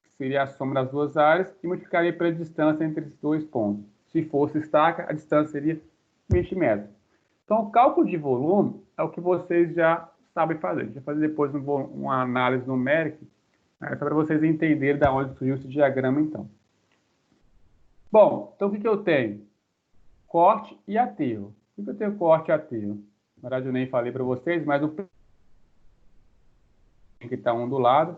que seria a soma das duas áreas, e multiplicaria pela distância entre esses dois pontos. Se fosse estaca, a distância seria 20 metros. Então, o cálculo de volume é o que vocês já sabem fazer. A gente vai fazer depois uma análise numérica, né, só para vocês entenderem de onde surgiu esse diagrama, então. Bom, então o que eu tenho? Corte e aterro. O que eu tenho corte e aterro? Na verdade, eu nem falei para vocês, mas o que está um do lado.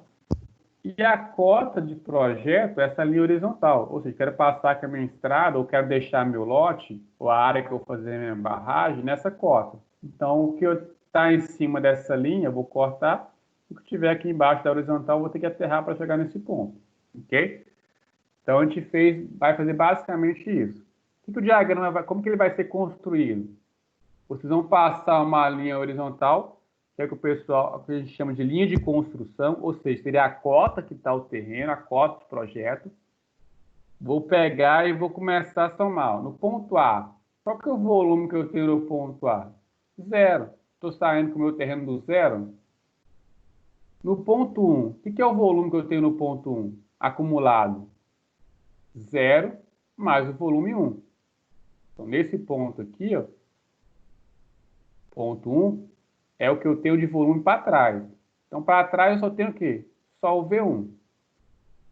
E a cota de projeto é essa linha horizontal. Ou seja, quero passar com a minha estrada, ou quero deixar meu lote, ou a área que eu vou fazer a minha barragem, nessa cota. Então, o que está em cima dessa linha, eu vou cortar. O que estiver aqui embaixo da horizontal, eu vou ter que aterrar para chegar nesse ponto. Ok? Então, a gente vai fazer basicamente isso. O diagrama como que ele vai ser construído? Vocês vão passar uma linha horizontal, que é o que a gente chama de linha de construção, ou seja, seria a cota que está o terreno, a cota de projeto. Vou pegar e vou começar a somar. No ponto A, qual que é o volume que eu tenho no ponto A? Zero. Estou saindo com o meu terreno do zero. No ponto 1, o que é o volume que eu tenho no ponto 1? Acumulado. Zero mais o volume 1. Então, nesse ponto aqui, ó, ponto 1, é o que eu tenho de volume para trás. Então, para trás eu só tenho o quê? Só o V1.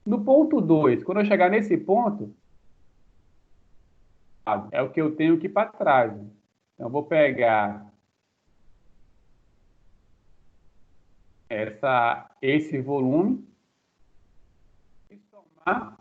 No ponto 2, quando eu chegar nesse ponto, é o que eu tenho aqui para trás. Então, eu vou pegar esse volume e somar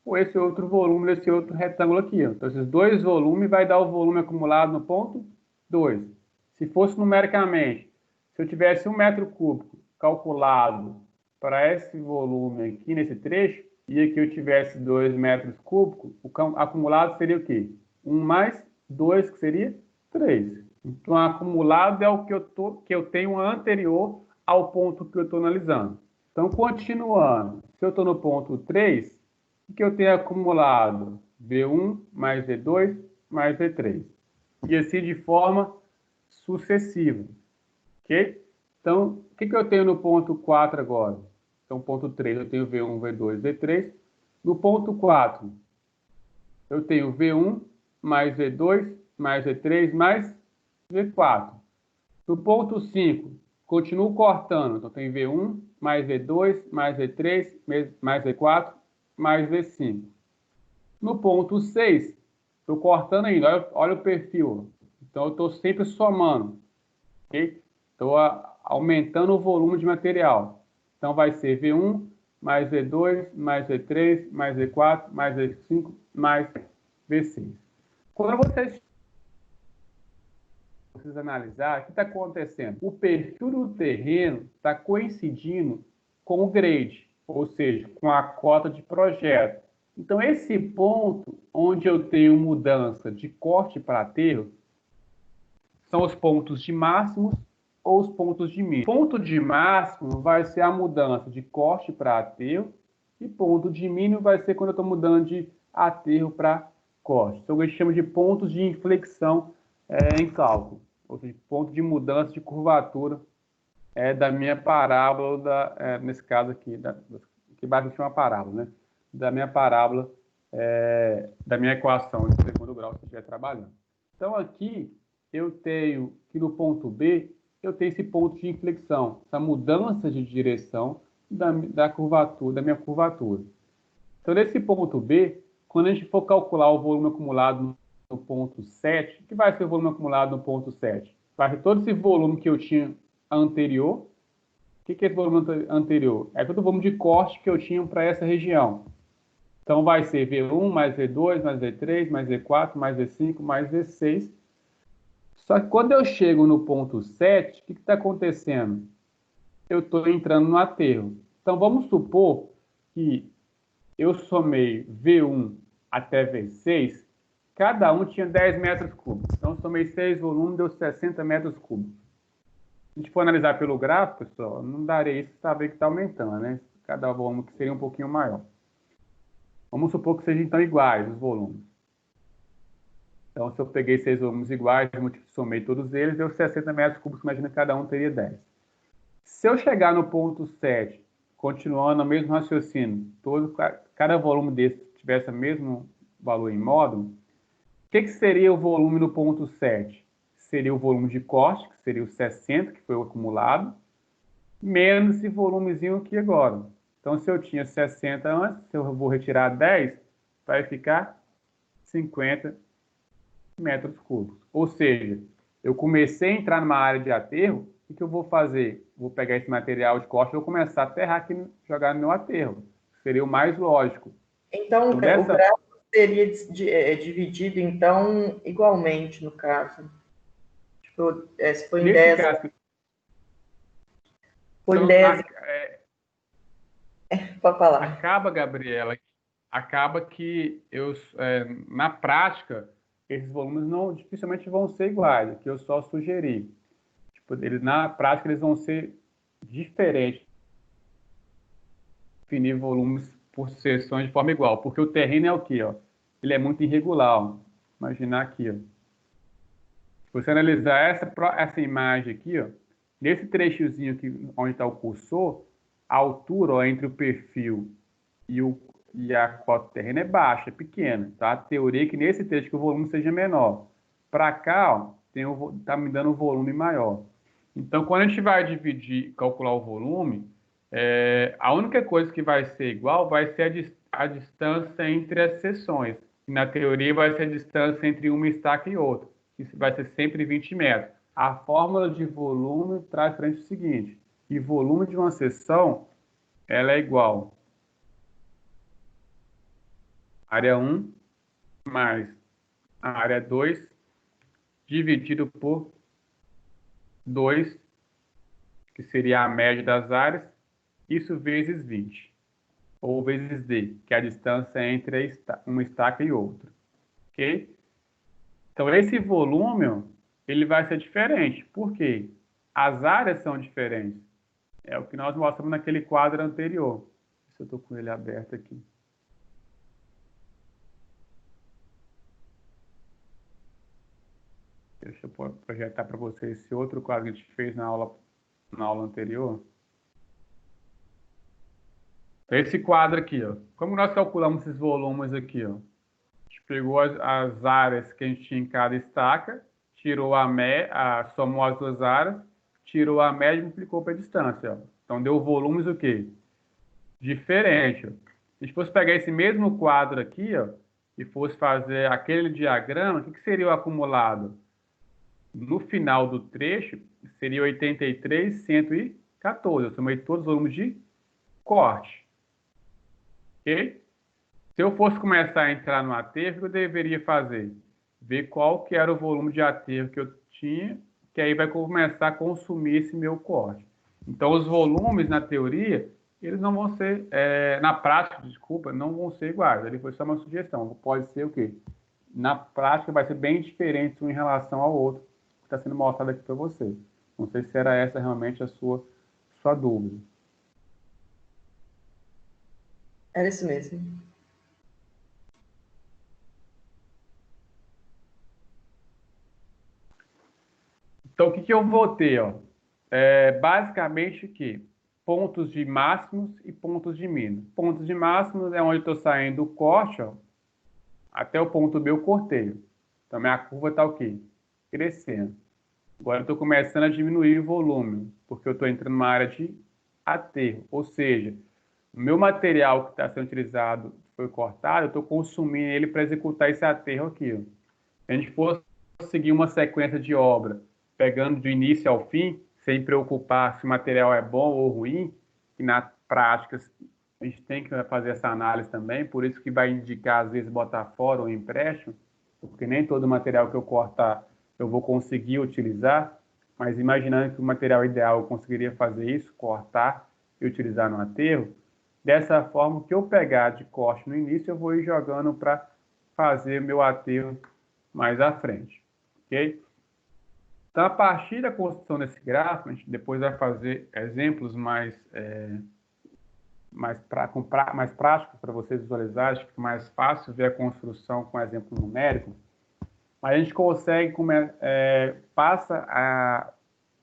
com esse outro volume desse outro retângulo aqui. Ó. Então, esses dois volumes vai dar o volume acumulado no ponto 2. Se fosse numericamente, se eu tivesse 1 metro cúbico calculado para esse volume aqui nesse trecho, e aqui eu tivesse 2 metros cúbicos, o acumulado seria o quê? 1 mais 2, que seria 3. Então, o acumulado é o que eu tenho anterior ao ponto que eu estou analisando. Então, continuando, se eu estou no ponto 3, o que eu tenho acumulado? V1 mais V2 mais V3. E assim de forma sucessiva. Ok? Então, o que eu tenho no ponto 4 agora? Então, ponto 3, eu tenho V1, V2, V3. No ponto 4, eu tenho V1 mais V2 mais V3 mais V4. No ponto 5, continuo cortando. Então, tem V1 mais V2 mais V3 mais V4 mais V5. No ponto 6, estou cortando ainda. Olha o perfil. Então, eu estou sempre somando. Okay? Estou aumentando o volume de material. Então, vai ser V1 mais V2, mais V3, mais V4, mais V5, mais V6. Quando vocês analisar, o que está acontecendo? O perfil do terreno está coincidindo com o grade, ou seja, com a cota de projeto. Então, esse ponto onde eu tenho mudança de corte para aterro são os pontos de máximos ou os pontos de mínimo. Ponto de máximo vai ser a mudança de corte para aterro e ponto de mínimo vai ser quando eu estou mudando de aterro para corte. Então, a gente chama de pontos de inflexão em cálculo, ou seja, ponto de mudança de curvatura da minha parábola, nesse caso aqui, que basicamente chama parábola, né? Da minha parábola, da minha equação de segundo grau, se eu estiver trabalhando. Então, aqui, eu tenho que no ponto B, eu tenho esse ponto de inflexão, essa mudança de direção da curvatura, da minha curvatura. Então, nesse ponto B, quando a gente for calcular o volume acumulado no ponto 7, o que vai ser o volume acumulado no ponto 7? Vai ser todo esse volume que eu tinha anterior. O que é esse volume anterior? É todo o volume de corte que eu tinha para essa região. Então, vai ser V1 mais V2 mais V3 mais V4 mais V5 mais V6. Só que quando eu chego no ponto 7, o que está acontecendo? Eu estou entrando no aterro. Então, vamos supor que eu somei V1 até V6, cada um tinha 10 metros cúbicos. Então, eu somei 6 volumes, deu 60 metros cúbicos. Se a gente for analisar pelo gráfico, pessoal, não daria isso, está vendo que está aumentando, né? Cada volume que seria um pouquinho maior. Vamos supor que sejam, então, iguais os volumes. Então, se eu peguei 6 volumes iguais, somei todos eles, deu 60 metros cúbicos, imagina que cada um teria 10. Se eu chegar no ponto 7, continuando o mesmo raciocínio, cada volume desse tivesse o mesmo valor em módulo, o que seria o volume no ponto 7? Seria o volume de corte, que seria o 60, que foi o acumulado, menos esse volumezinho aqui agora. Então, se eu tinha 60 antes, se eu vou retirar 10, vai ficar 50 metros cúbicos. Ou seja, eu comecei a entrar numa área de aterro, o que eu vou fazer? Vou pegar esse material de corte e vou começar a aterrar aqui, jogar no meu aterro. Seria o mais lógico. Então, o gráfico seria dividido, então, igualmente, no caso. Tipo, se for em 10... Caso, foi em 10... Pode falar. Acaba, Gabriela, que na prática, esses volumes dificilmente vão ser iguais, que eu só sugeri. Tipo, na prática, eles vão ser diferentes. Definir volumes por seções de forma igual, porque o terreno é o quê? Ó? Ele é muito irregular. Ó. Imaginar aqui. Ó. Se você analisar essa imagem aqui, ó, nesse trechozinho aqui, onde está o cursor, a altura ó, entre o perfil e a cota do terreno é baixa, é pequena. Tá? A teoria é que nesse trecho que o volume seja menor. Para cá, está me dando um volume maior. Então, quando a gente vai calcular o volume, a única coisa que vai ser igual vai ser a distância entre as seções. Na teoria, vai ser a distância entre uma estaca e outra. Isso vai ser sempre 20 metros. A fórmula de volume traz para a gente o seguinte, que volume de uma seção ela é igual a área 1 mais a área 2 dividido por 2, que seria a média das áreas, isso vezes 20, ou vezes D, que é a distância entre uma estaca e outra. Ok? Então, esse volume, ele vai ser diferente. Por quê? As áreas são diferentes. É o que nós mostramos naquele quadro anterior. Se eu estou com ele aberto aqui. Deixa eu projetar para vocês esse outro quadro que a gente fez na aula anterior. Esse quadro aqui, ó. Como nós calculamos esses volumes aqui, ó? A gente pegou as áreas que a gente tinha em cada estaca, tirou somou as duas áreas, tirou a média e multiplicou pela distância, ó. Então deu volumes o quê? Diferente, ó. Se a gente fosse pegar esse mesmo quadro aqui, ó, e fosse fazer aquele diagrama, o que seria o acumulado? No final do trecho, seria 83.114. Eu somei todos os volumes de corte. ok? Se eu fosse começar a entrar no aterro, o que eu deveria fazer? Ver qual que era o volume de aterro que eu tinha, que aí vai começar a consumir esse meu corte. Então, os volumes, na teoria, eles não vão ser, na prática, desculpa, não vão ser iguais. Ali foi só uma sugestão. Pode ser o quê? Na prática, vai ser bem diferente um em relação ao outro que está sendo mostrado aqui para você. Não sei se era essa realmente a sua dúvida. Era isso mesmo. Então, o que eu vou ter? Ó? Basicamente, o quê? Pontos de máximos e pontos de mínimos. Pontos de máximos é onde eu estou saindo do corte, ó, até o ponto B eu cortei. Então, minha curva está o quê? Crescendo. Agora eu estou começando a diminuir o volume, porque eu estou entrando numa área de aterro. Ou seja, o meu material que está sendo utilizado foi cortado, eu estou consumindo ele para executar esse aterro aqui. Ó. Se a gente for seguir uma sequência de obra, pegando do início ao fim, sem preocupar se o material é bom ou ruim, e na prática a gente tem que fazer essa análise também, por isso que vai indicar, às vezes, botar fora ou empréstimo, porque nem todo material que eu cortar eu vou conseguir utilizar, mas imaginando que o material ideal eu conseguiria fazer isso, cortar e utilizar no aterro, dessa forma, o que eu pegar de corte no início, eu vou ir jogando para fazer meu aterro mais à frente, ok? Então, a partir da construção desse gráfico, a gente depois vai fazer exemplos mais práticos para vocês visualizarem, acho que fica mais fácil ver a construção com exemplo numérico, mas a gente consegue, passa a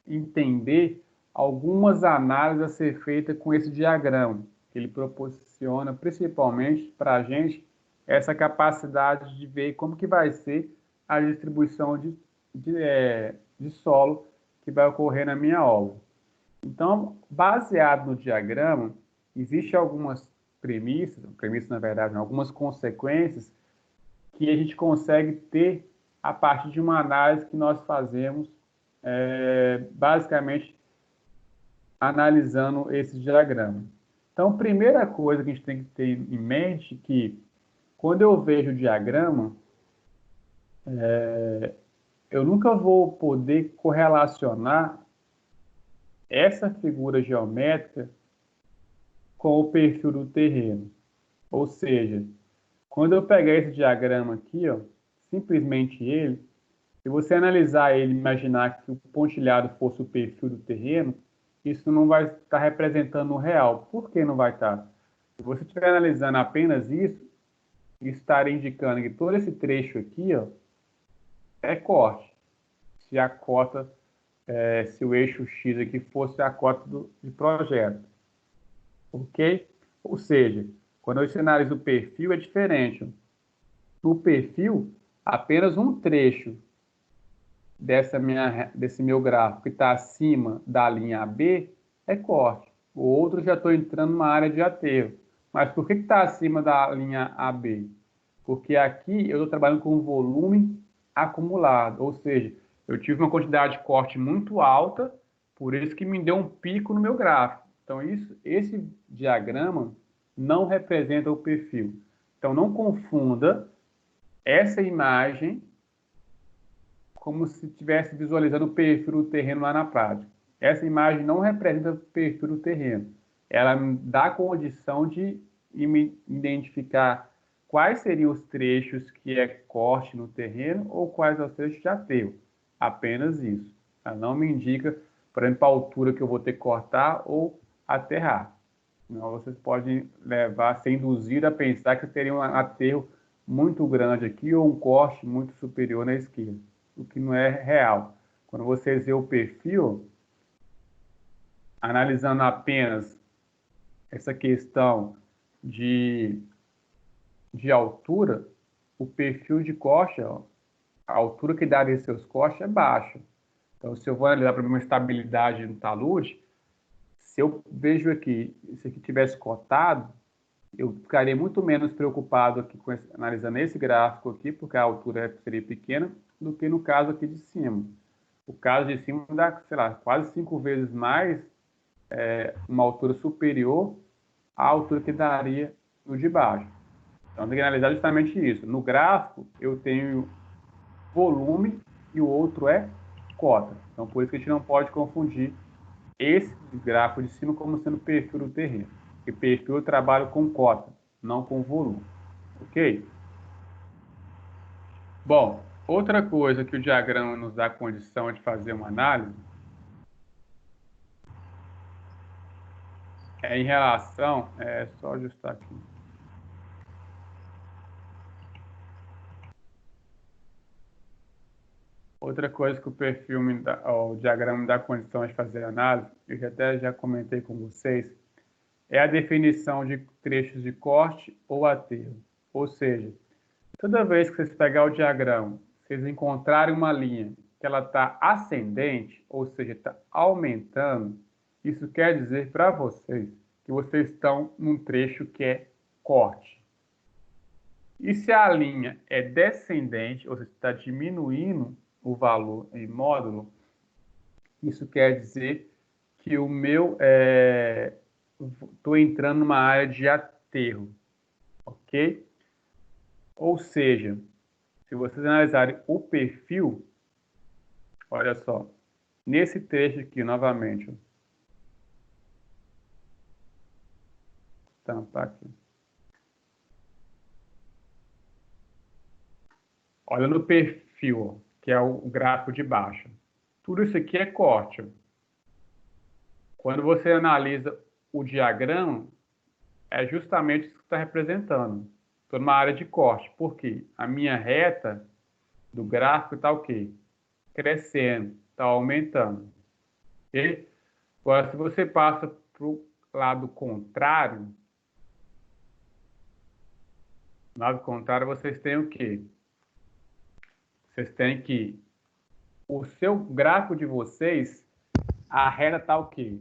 entender algumas análises a ser feitas com esse diagrama, que ele proporciona principalmente para a gente essa capacidade de ver como que vai ser a distribuição de solo que vai ocorrer na minha obra. Então, baseado no diagrama, existem algumas premissas na verdade, algumas consequências que a gente consegue ter a partir de uma análise que nós fazemos, basicamente analisando esse diagrama. Então, a primeira coisa que a gente tem que ter em mente é que quando eu vejo o diagrama, eu nunca vou poder correlacionar essa figura geométrica com o perfil do terreno. Ou seja, quando eu pegar esse diagrama aqui, ó, simplesmente ele, se você analisar ele e imaginar que o pontilhado fosse o perfil do terreno, isso não vai estar representando o real. Por que não vai estar? Se você estiver analisando apenas isso estaria indicando que todo esse trecho aqui, ó, é corte. Se a cota, se o eixo X aqui fosse a cota de projeto. Ok? Ou seja, quando eu analiso o perfil é diferente. No perfil, apenas um trecho desse meu gráfico que está acima da linha AB é corte. O outro já estou entrando numa área de aterro. Mas por que está acima da linha AB? Porque aqui eu estou trabalhando com volume acumulado, ou seja, eu tive uma quantidade de corte muito alta, por isso que me deu um pico no meu gráfico. Então, esse diagrama não representa o perfil. Então, não confunda essa imagem como se estivesse visualizando o perfil do terreno lá na prática. Essa imagem não representa o perfil do terreno. Ela me dá a condição de me identificar quais seriam os trechos que é corte no terreno ou quais são os trechos de aterro. Apenas isso. Ela não me indica, por exemplo, a altura que eu vou ter que cortar ou aterrar. Senão vocês podem ser induzidos a pensar que teria um aterro muito grande aqui ou um corte muito superior na esquerda, o que não é real. Quando vocês veem o perfil, analisando apenas essa questão de altura, o perfil de corte, ó, a altura que dá desses seus cortes é baixa. Então, se eu vou analisar para uma estabilidade no talude, se eu vejo aqui, se aqui tivesse cotado, eu ficaria muito menos preocupado aqui analisando esse gráfico aqui, porque a altura seria pequena, do que no caso aqui de cima. O caso de cima dá, sei lá, quase 5 vezes mais, uma altura superior à altura que daria no de baixo. Então, tem que analisar justamente isso. No gráfico, eu tenho volume e o outro é cota. Então, por isso que a gente não pode confundir esse gráfico de cima como sendo perfil do terreno. Porque perfil eu trabalho com cota, não com volume. Ok? Bom, outra coisa que o diagrama nos dá condição de fazer uma análise é em relação... É só ajustar aqui. Outra coisa que o perfil o diagrama me dá condição de fazer análise, eu já comentei com vocês, é a definição de trechos de corte ou aterro. Ou seja, toda vez que vocês pegar o diagrama, vocês encontrarem uma linha que ela está ascendente, ou seja, está aumentando, isso quer dizer para vocês que vocês estão num trecho que é corte. E se a linha é descendente, ou seja, está diminuindo o valor em módulo, isso quer dizer que o meu estou entrando numa área de aterro, ok? Ou seja, se vocês analisarem o perfil, olha só, nesse trecho aqui, novamente, ó, tampar aqui. Olha no perfil, ó, que é o gráfico de baixo. Tudo isso aqui é corte. Ó. Quando você analisa o diagrama, é justamente isso que está representando. Estou numa área de corte. Por quê? A minha reta do gráfico está o quê? Crescendo, está aumentando. Okay? Agora, se você passa para o lado contrário, vocês têm o quê? Vocês têm que o seu gráfico de vocês, a reta está o quê?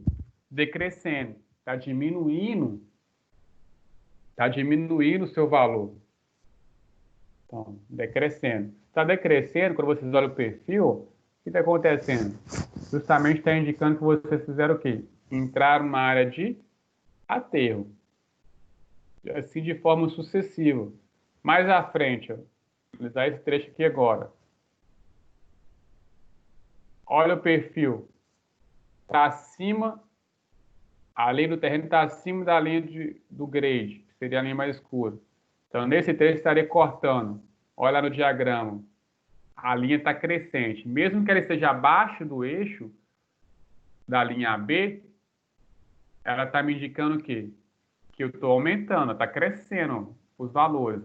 Decrescendo, está diminuindo o seu valor. Então, decrescendo. Está decrescendo, quando vocês olham o perfil, o que está acontecendo? Justamente está indicando que vocês fizeram o quê? Entraram numa área de aterro. Assim de forma sucessiva. Mais à frente, ó, vou utilizar esse trecho aqui agora. Olha o perfil. Está acima, a linha do terreno está acima da linha do grade, que seria a linha mais escura. Então, nesse trecho, estaria cortando. Olha no diagrama. A linha está crescente. Mesmo que ela esteja abaixo do eixo da linha AB, ela está me indicando o quê? Que eu estou aumentando, está crescendo os valores.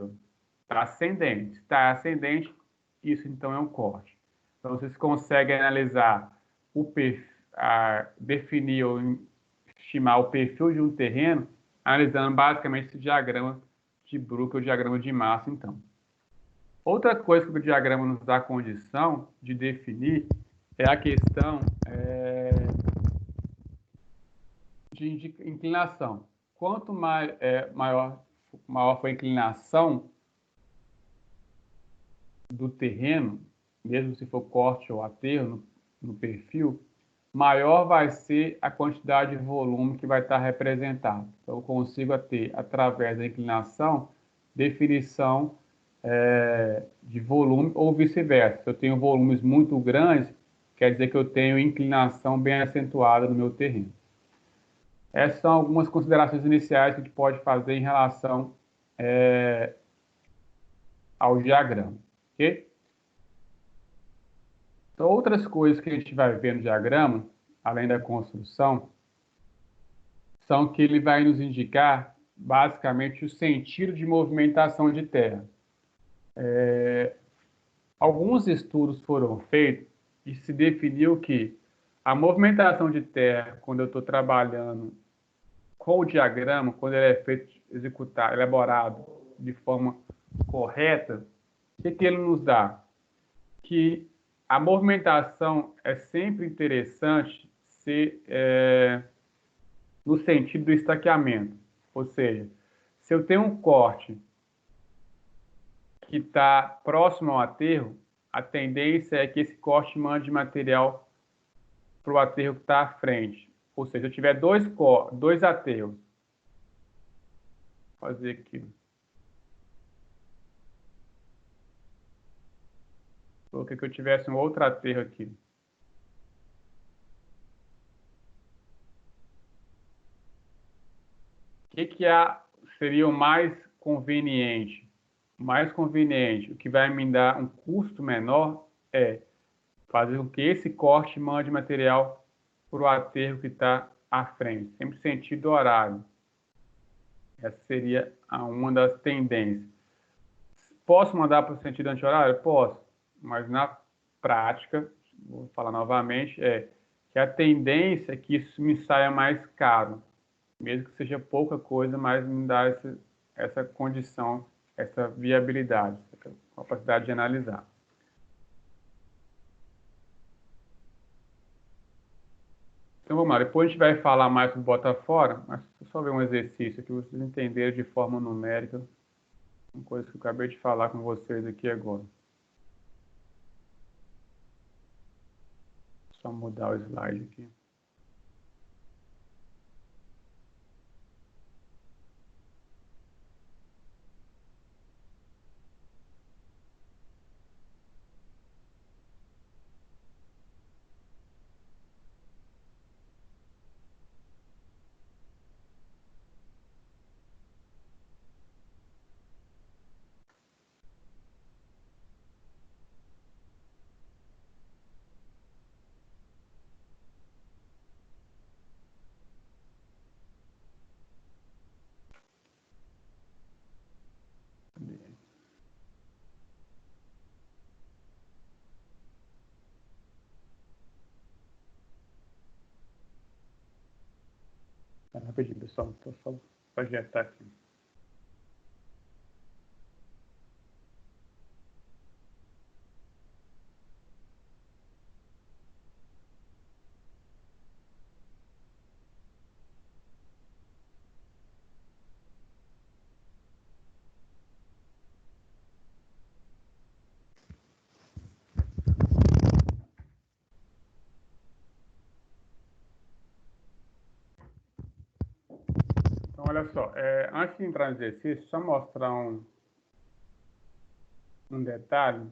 Está ascendente. Se está ascendente, isso então é um corte. Então, vocês conseguem analisar o perfil, definir ou estimar o perfil de um terreno, analisando basicamente esse diagrama de Brook, o diagrama de massa, então. Outra coisa que o diagrama nos dá condição de definir é a questão de inclinação. Quanto maior for a inclinação do terreno, mesmo se for corte ou aterro no perfil, maior vai ser a quantidade de volume que vai estar representado. Então, eu consigo ter, através da inclinação, definição de volume ou vice-versa. Se eu tenho volumes muito grandes, quer dizer que eu tenho inclinação bem acentuada no meu terreno. Essas são algumas considerações iniciais que a gente pode fazer em relação ao diagrama. Ok? Então, outras coisas que a gente vai ver no diagrama, além da construção, são que ele vai nos indicar, basicamente, o sentido de movimentação de terra. Alguns estudos foram feitos e se definiu que a movimentação de terra, quando eu estou trabalhando com o diagrama, quando ele é feito, elaborado de forma correta, o que ele nos dá? Que a movimentação é sempre interessante ser no sentido do estaqueamento. Ou seja, se eu tenho um corte que está próximo ao aterro, a tendência é que esse corte mande material para o aterro que está à frente. Ou seja, se eu tiver dois aterros, fazer aqui. Coloquei que eu tivesse um outro aterro aqui. O que seria o mais conveniente? O mais conveniente, o que vai me dar um custo menor é fazer com que esse corte mande material para o aterro que está à frente, sempre sentido horário. Essa seria uma das tendências. Posso mandar para o sentido anti-horário? Posso, mas na prática, vou falar novamente, que a tendência é que isso me saia mais caro, mesmo que seja pouca coisa, mas me dá essa condição, essa viabilidade, essa capacidade de analisar. Então vamos lá, depois a gente vai falar mais sobre bota fora, mas só ver um exercício que vocês entenderem de forma numérica, uma coisa que eu acabei de falar com vocês aqui agora. Só mudar o slide aqui. Rapidinho, pessoal, estou só para ajeitar aqui. Então, olha só, antes de entrar no exercício, só mostrar um detalhe,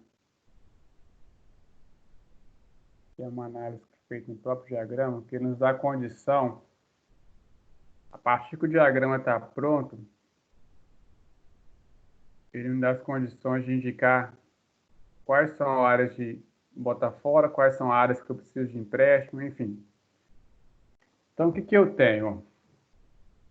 que é uma análise feita no próprio diagrama, que nos dá a condição, a partir que o diagrama está pronto, ele nos dá as condições de indicar quais são áreas de botar fora, quais são áreas que eu preciso de empréstimo, enfim. Então, o que eu tenho?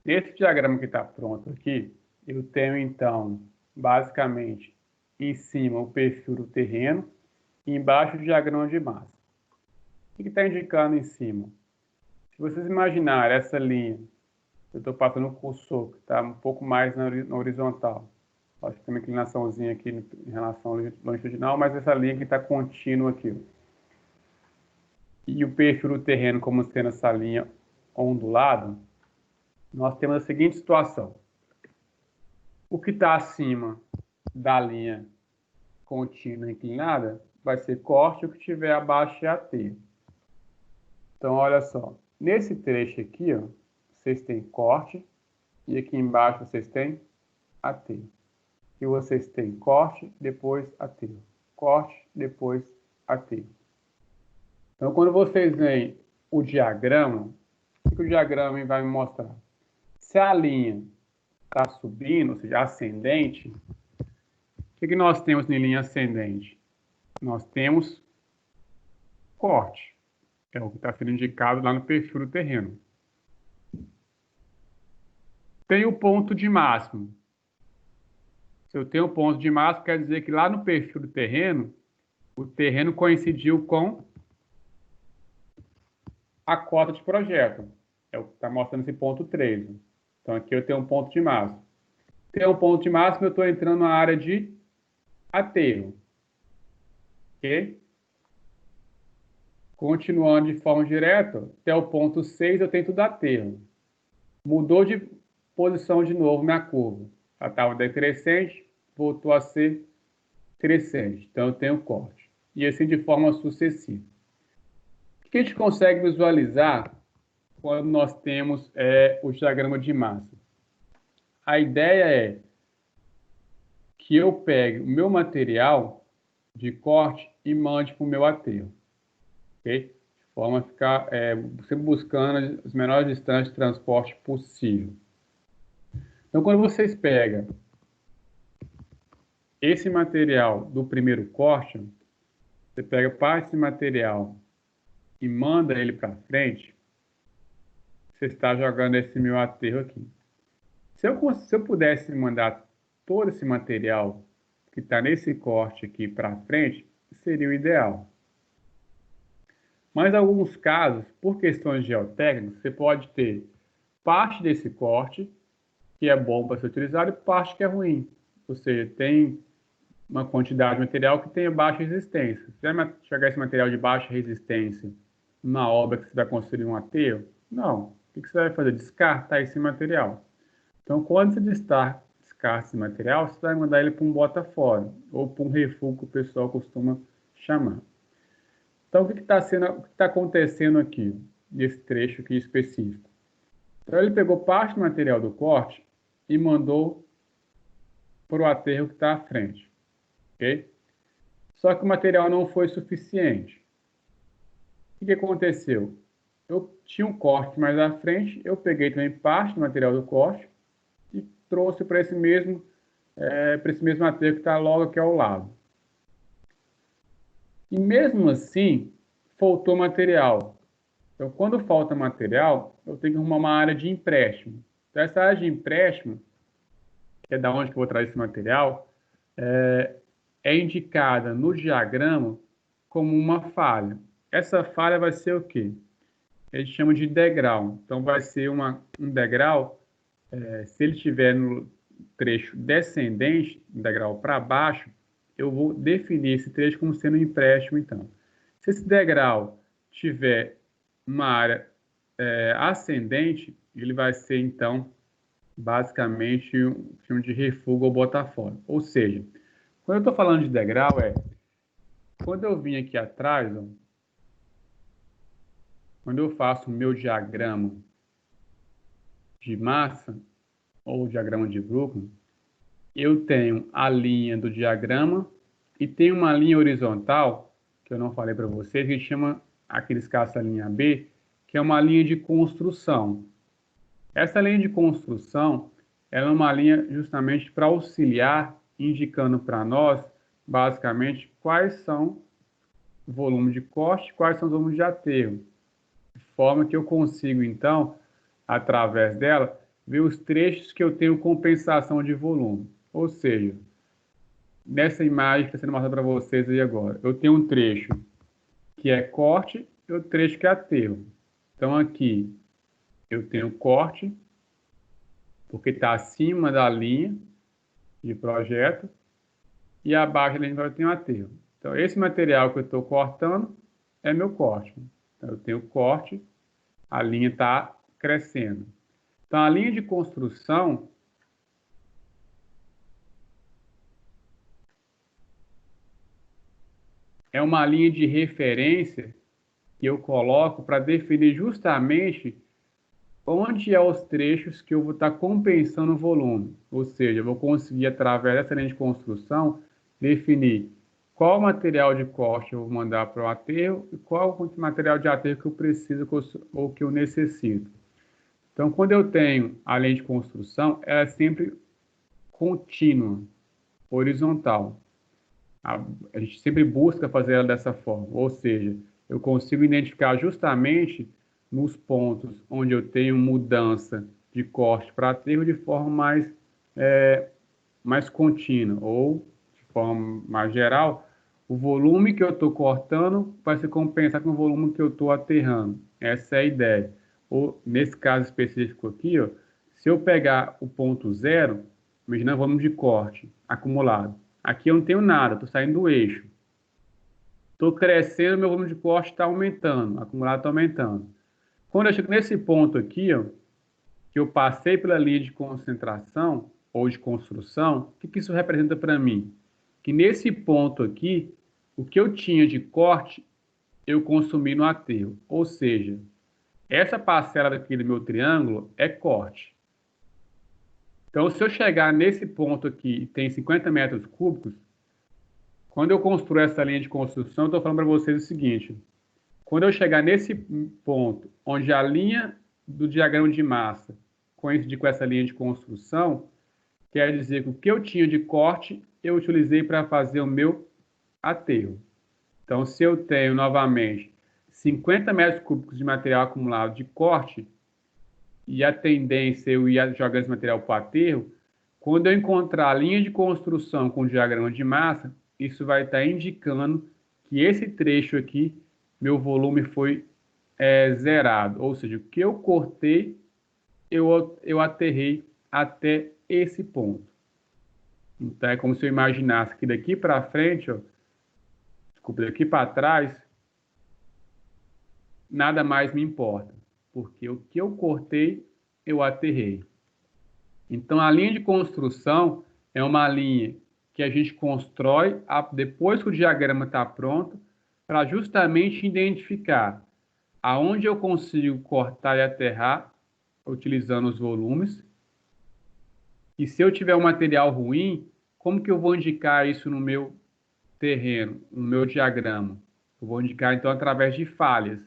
Nesse diagrama que está pronto aqui, eu tenho, então, basicamente, em cima o perfil do terreno e embaixo o diagrama de massa. O que está indicando em cima? Se vocês imaginarem essa linha, eu estou passando o cursor, que está um pouco mais na horizontal. Acho que tem uma inclinaçãozinha aqui em relação ao longitudinal, mas essa linha que está contínua aqui. E o perfil do terreno como sendo essa linha ondulada, nós temos a seguinte situação. O que está acima da linha contínua inclinada vai ser corte, o que estiver abaixo é aterro. Então, olha só. Nesse trecho aqui, ó, vocês têm corte e aqui embaixo vocês têm aterro. E vocês têm corte, depois aterro. Corte, depois aterro. Então, quando vocês veem o diagrama, o que o diagrama vai me mostrar? Se a linha está subindo, ou seja, ascendente, o que nós temos em linha ascendente? Nós temos corte, que é o que está sendo indicado lá no perfil do terreno. Tem o ponto de máximo. Se eu tenho o ponto de máximo, quer dizer que lá no perfil do terreno, o terreno coincidiu com a cota de projeto. É o que está mostrando esse ponto 13. Então, aqui eu tenho um ponto de máximo. Tem um ponto de máximo, eu estou entrando na área de aterro. Ok? Continuando de forma direta, até o ponto 6 eu tenho tudo aterro. Mudou de posição de novo minha curva. Ela estava decrescente, voltou a ser crescente. Então, eu tenho corte. E assim de forma sucessiva. O que a gente consegue visualizar quando nós temos o diagrama de massa? a ideia é que eu pegue o meu material de corte e mande para o meu aterro, ok? De forma a ficar sempre buscando as menores distâncias de transporte possível. Então, quando vocês pegam esse material do primeiro corte, você pega parte desse material e manda ele para frente, você está jogando esse meu aterro aqui. Se eu pudesse mandar todo esse material que está nesse corte aqui para frente, seria o ideal. Mas em alguns casos, por questões geotécnicas, você pode ter parte desse corte que é bom para ser utilizado e parte que é ruim. Ou seja, tem uma quantidade de material que tem baixa resistência. Se vai chegar esse material de baixa resistência na obra que você vai construir um aterro, não. O que você vai fazer? Descartar esse material. Então, quando você descarta esse material, você vai mandar ele para um bota fora, ou para um refúgio que o pessoal costuma chamar. Então, o que está acontecendo aqui, nesse trecho aqui específico? Então, ele pegou parte do material do corte e mandou para o aterro que está à frente. Okay? Só que o material não foi suficiente. O que aconteceu? Eu tinha um corte mais à frente, eu peguei também parte do material do corte e trouxe para esse mesmo aterro que está logo aqui ao lado. E mesmo assim, faltou material. Então, quando falta material, eu tenho que arrumar uma área de empréstimo. Então, essa área de empréstimo, que é da onde que eu vou trazer esse material, é indicada no diagrama como uma falha. Essa falha vai ser o quê? A gente chama de degrau. Então, vai ser um degrau, se ele estiver no trecho descendente, um degrau para baixo, eu vou definir esse trecho como sendo um empréstimo, então. Se esse degrau tiver uma área ascendente, ele vai ser, então, basicamente um filme de refúgio ou botar fora. Ou seja, quando eu estou falando de degrau, quando eu vim aqui atrás, ó, quando eu faço o meu diagrama de massa, ou diagrama de Brooklyn, eu tenho a linha do diagrama e tem uma linha horizontal, que eu não falei para vocês, que a gente chama, aqueles casos, a linha B, que é uma linha de construção. Essa linha de construção, ela é uma linha justamente para auxiliar, indicando para nós, basicamente, quais são o volume de corte, quais são os volumes de aterro. De forma que eu consigo, então, através dela, ver os trechos que eu tenho compensação de volume. Ou seja, nessa imagem que está sendo mostrada para vocês aí agora, eu tenho um trecho que é corte e outro trecho que é aterro. Então, aqui, eu tenho corte, porque está acima da linha de projeto, e abaixo da linha eu tenho aterro. Então, esse material que eu estou cortando é meu corte. Então, eu tenho corte, a linha está crescendo. Então, a linha de construção é uma linha de referência que eu coloco para definir justamente onde é os trechos que eu vou estar compensando o volume. Ou seja, eu vou conseguir, através dessa linha de construção, definir qual material de corte eu vou mandar para o aterro e qual material de aterro que eu preciso ou que eu necessito. Então, quando eu tenho a linha de construção, ela é sempre contínua, horizontal. A gente sempre busca fazer ela dessa forma, ou seja, eu consigo identificar justamente nos pontos onde eu tenho mudança de corte para aterro de forma mais contínua, ou de forma mais geral, o volume que eu estou cortando vai se compensar com o volume que eu estou aterrando. Essa é a ideia. Ou, nesse caso específico aqui, ó, se eu pegar o ponto zero, imagina o volume de corte acumulado. Aqui eu não tenho nada, estou saindo do eixo. Estou crescendo, meu volume de corte está aumentando, acumulado está aumentando. Quando eu chego nesse ponto aqui, ó, que eu passei pela linha de concentração ou de construção, o que isso representa para mim? Que nesse ponto aqui, o que eu tinha de corte, eu consumi no aterro. Ou seja, essa parcela daqui do meu triângulo é corte. Então, se eu chegar nesse ponto aqui e tem 50 metros cúbicos, quando eu construo essa linha de construção, eu estou falando para vocês o seguinte: quando eu chegar nesse ponto onde a linha do diagrama de massa coincide com essa linha de construção, quer dizer que o que eu tinha de corte, eu utilizei para fazer o meu aterro. Então, se eu tenho, novamente, 50 metros cúbicos de material acumulado de corte, e a tendência eu ia jogar esse material para o aterro, quando eu encontrar a linha de construção com o diagrama de massa, isso vai estar indicando que esse trecho aqui, meu volume foi zerado. Ou seja, o que eu cortei, eu aterrei até esse ponto. Então, é como se eu imaginasse que daqui para frente, ó, desculpa, daqui para trás, nada mais me importa. Porque o que eu cortei, eu aterrei. Então, a linha de construção é uma linha que a gente constrói depois que o diagrama está pronto, para justamente identificar aonde eu consigo cortar e aterrar, utilizando os volumes. E se eu tiver um material ruim, como que eu vou indicar isso no meu terreno, no meu diagrama? Eu vou indicar, então, através de falhas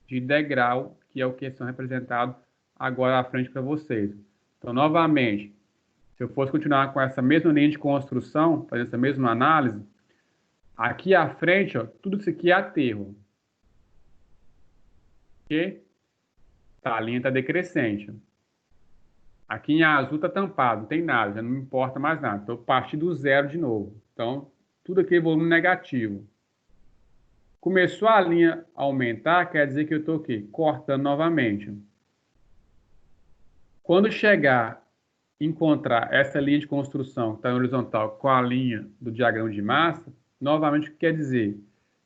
de degrau, que é o que são representados agora à frente para vocês. Então, novamente, se eu fosse continuar com essa mesma linha de construção, fazendo essa mesma análise, aqui à frente, ó, tudo isso aqui é aterro. Ok? Tá, a linha está decrescente. Aqui em azul está tampado, não tem nada, já não me importa mais nada. Então, eu parti do zero de novo. Então, tudo aqui é volume negativo. Começou a linha a aumentar, quer dizer que eu estou aqui cortando novamente. Quando chegar, encontrar essa linha de construção que está horizontal com a linha do diagrama de massa, novamente, o que quer dizer?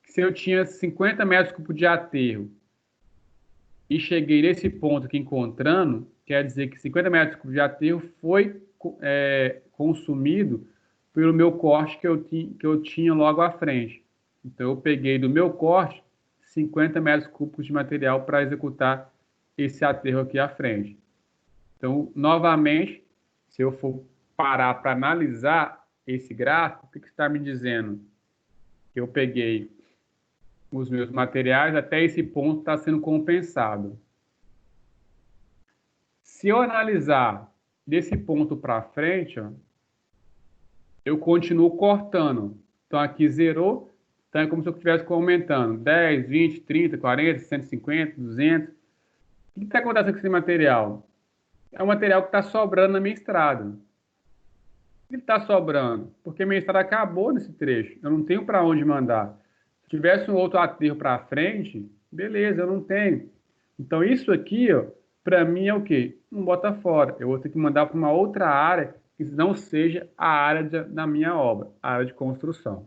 Que se eu tinha 50 metros cúbicos de aterro e cheguei nesse ponto aqui encontrando, quer dizer que 50 metros cúbicos de aterro foi consumido pelo meu corte que eu tinha logo à frente. Então, eu peguei do meu corte 50 metros cúbicos de material para executar esse aterro aqui à frente. Então, novamente, se eu for parar para analisar esse gráfico, o que está me dizendo? Que eu peguei os meus materiais, até esse ponto está sendo compensado. Se eu analisar desse ponto para frente, ó, eu continuo cortando. Então, aqui zerou. Então, é como se eu estivesse aumentando 10, 20, 30, 40, 150, 200. O que está acontecendo com esse material? É um material que está sobrando na minha estrada. Por que ele está sobrando? Porque minha estrada acabou nesse trecho. Eu não tenho para onde mandar. Se tivesse um outro aterro para frente, beleza, eu não tenho. Então, isso aqui, para mim, é o quê? Não bota fora. Eu vou ter que mandar para uma outra área que não seja a área da minha obra, a área de construção.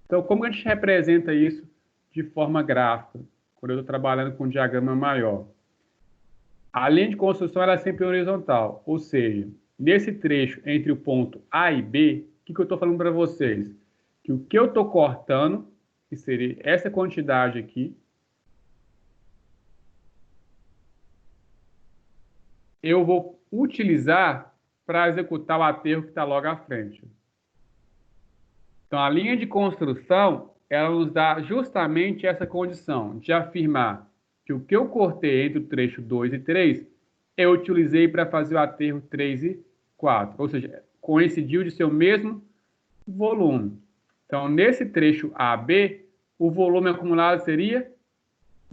Então, como a gente representa isso de forma gráfica, quando eu estou trabalhando com um diagrama maior? A linha de construção ela é sempre horizontal, ou seja, nesse trecho entre o ponto A e B, o que eu estou falando para vocês? Que o que eu estou cortando, que seria essa quantidade aqui, eu vou utilizar para executar o aterro que está logo à frente. Então, a linha de construção, ela nos dá justamente essa condição de afirmar que o que eu cortei entre o trecho 2 e 3, eu utilizei para fazer o aterro 3 e 4. Ou seja, coincidiu de ser o mesmo volume. Então, nesse trecho AB, o volume acumulado seria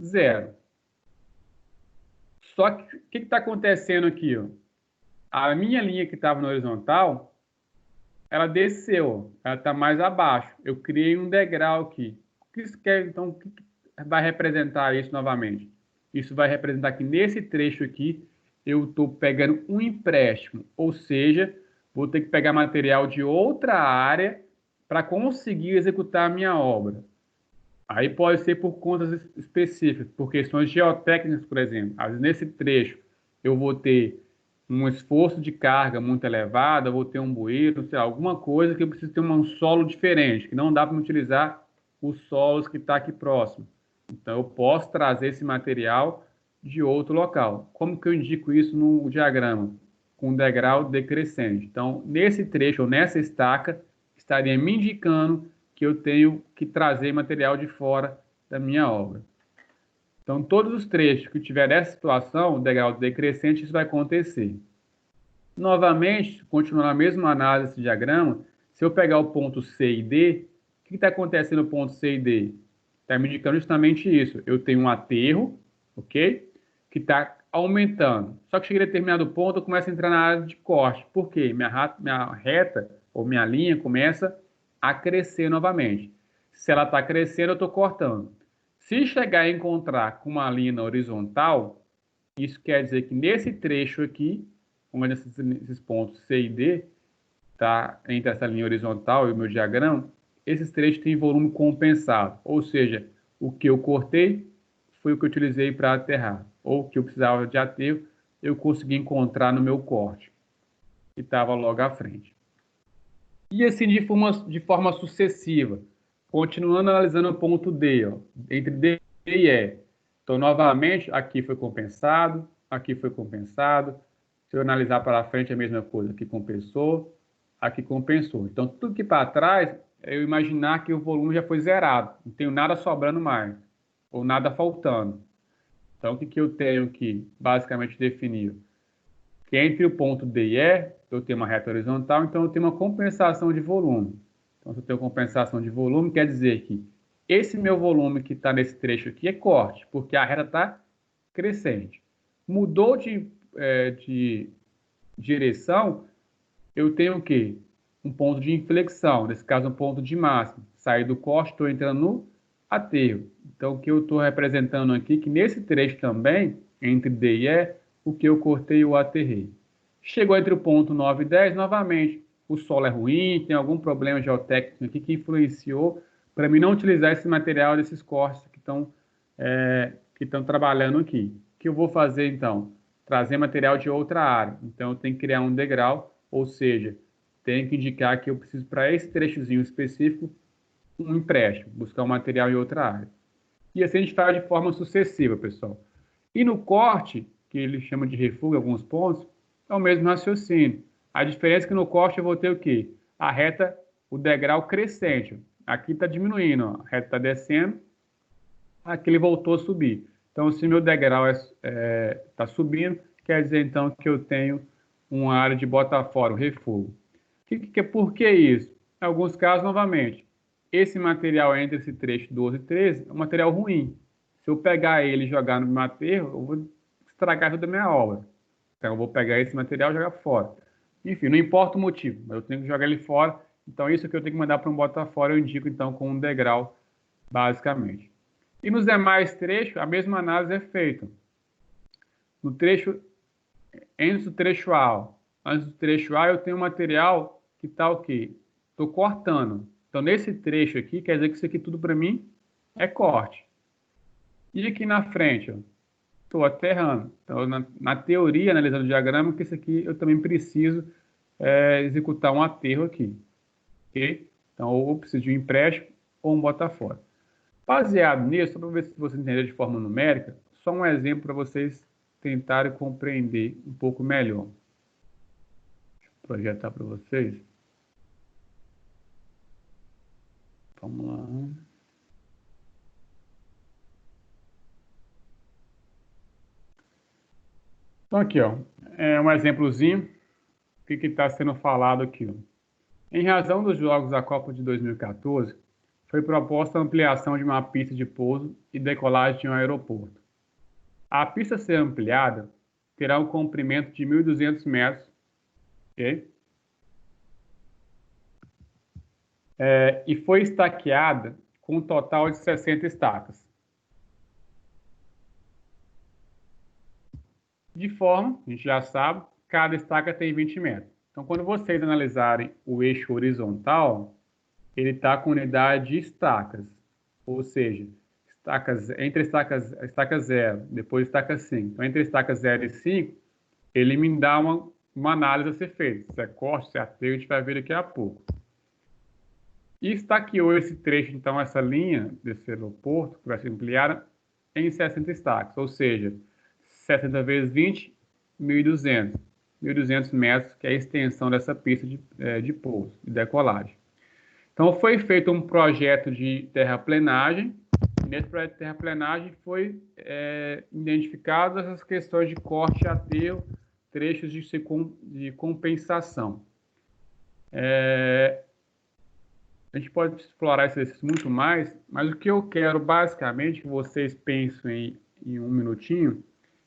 0. Só que o que está acontecendo aqui? Ó? A minha linha que estava na horizontal, ela desceu, ela está mais abaixo. Eu criei um degrau aqui. Então, o que vai representar isso novamente? Isso vai representar que nesse trecho aqui, eu estou pegando um empréstimo, ou seja, vou ter que pegar material de outra área para conseguir executar a minha obra. Aí pode ser por contas específicas, por questões geotécnicas, por exemplo. Às vezes, nesse trecho, eu vou ter um esforço de carga muito elevado, eu vou ter um bueiro, sei lá, alguma coisa que eu preciso ter um solo diferente, que não dá para utilizar os solos que está aqui próximo. Então, eu posso trazer esse material de outro local. Como que eu indico isso no diagrama? com degrau decrescente. Então, nesse trecho ou nessa estaca, estaria me indicando que eu tenho que trazer material de fora da minha obra. Então, todos os trechos que tiver essa situação, degrau decrescente, isso vai acontecer. Novamente, continuando a mesma análise desse diagrama, se eu pegar o ponto C e D, o que está acontecendo no ponto C e D? Está me indicando justamente isso. Eu tenho um aterro, ok? Que está aumentando. Só que cheguei a determinado ponto, eu começo a entrar na área de corte. Por quê? Minha reta, ou minha linha, começa a crescer novamente. Se ela está crescendo, eu estou cortando. Se chegar a encontrar com uma linha horizontal, isso quer dizer que nesse trecho aqui, onde esses pontos C e D, tá, entre essa linha horizontal e o meu diagrama, esses trechos têm volume compensado. Ou seja, o que eu cortei foi o que eu utilizei para aterrar. Ou o que eu precisava de aterro, eu consegui encontrar no meu corte, que estava logo à frente. E assim de forma sucessiva, continuando analisando o ponto D, ó, entre D e E. Então, novamente, aqui foi compensado, aqui foi compensado. Se eu analisar para frente, é a mesma coisa. Aqui compensou. Então, tudo que para trás, é eu imaginar que o volume já foi zerado. Não tenho nada sobrando mais, ou nada faltando. Então, o que eu tenho que basicamente definir? Que entre o ponto D e E, eu tenho uma reta horizontal, então eu tenho uma compensação de volume. Então, se eu tenho compensação de volume, quer dizer que esse meu volume que está nesse trecho aqui é corte, porque a reta está crescente. Mudou de direção, eu tenho o quê? Um ponto de inflexão, nesse caso um ponto de máximo. Saí do corte, estou entrando no aterro. Então, o que eu estou representando aqui, que nesse trecho também, entre D e E, o que eu cortei eu aterrei. Chegou entre o ponto 9 e 10, novamente, o solo é ruim, tem algum problema geotécnico aqui que influenciou para mim não utilizar esse material desses cortes que estão trabalhando aqui. O que eu vou fazer, então? Trazer material de outra área. Então, eu tenho que criar um degrau, ou seja, tenho que indicar que eu preciso, para esse trechozinho específico, um empréstimo, buscar um material em outra área. E assim a gente faz de forma sucessiva, pessoal. E no corte, que ele chama de refúgio, alguns pontos, é o mesmo raciocínio. A diferença é que no corte eu vou ter o quê? A reta, o degrau crescente. Aqui está diminuindo, ó. A reta está descendo, aqui ele voltou a subir. Então, se meu degrau está subindo, quer dizer, então, que eu tenho uma área de bota fora, um refúgio. Por que isso? Em alguns casos, novamente, esse material entre esse trecho 12 e 13 é um material ruim. Se eu pegar ele e jogar no meu aterro, eu vou estragar toda a minha obra. Então, eu vou pegar esse material e jogar fora. Enfim, não importa o motivo, mas eu tenho que jogar ele fora. Então, isso que eu tenho que mandar para um bota fora, eu indico, então, com um degrau, basicamente. E nos demais trechos, a mesma análise é feita. No trecho, antes do trecho A, eu tenho um material que está o quê? Estou cortando. Então, nesse trecho aqui, quer dizer que isso aqui tudo para mim é corte. E aqui na frente, estou aterrando. Então, na teoria, analisando o diagrama, que isso aqui eu também preciso executar um aterro aqui. Ok? Então, ou eu preciso de um empréstimo ou um bota fora. Baseado nisso, para ver se você entender de forma numérica, só um exemplo para vocês tentarem compreender um pouco melhor. Deixa eu projetar para vocês. Vamos lá. Então, aqui, ó, é um exemplozinho. O que está sendo falado aqui? Ó. Em razão dos Jogos da Copa de 2014, foi proposta a ampliação de uma pista de pouso e decolagem de um aeroporto. A pista a ser ampliada terá um comprimento de 1.200 metros, ok? E foi estaqueada com um total de 60 estacas. De forma, a gente já sabe, cada estaca tem 20 metros. Então, quando vocês analisarem o eixo horizontal, ele está com unidade de estacas, ou seja, entre estaca 0, depois estaca 5. Então, entre estaca 0 e 5, ele me dá uma análise a ser feita. Se é corte, se é aterro, a gente vai ver daqui a pouco. E estaqueou esse trecho, então, essa linha desse aeroporto, que vai ser ampliada, em 60 estacas, ou seja, 60 vezes 20, 1.200. 1.200 metros, que é a extensão dessa pista de pouso, de decolagem. Então, foi feito um projeto de terraplenagem. Nesse projeto de terraplenagem foi identificadas as questões de corte e aterro, trechos de compensação. A gente pode explorar esse exercício muito mais, mas o que eu quero, basicamente, que vocês pensem em um minutinho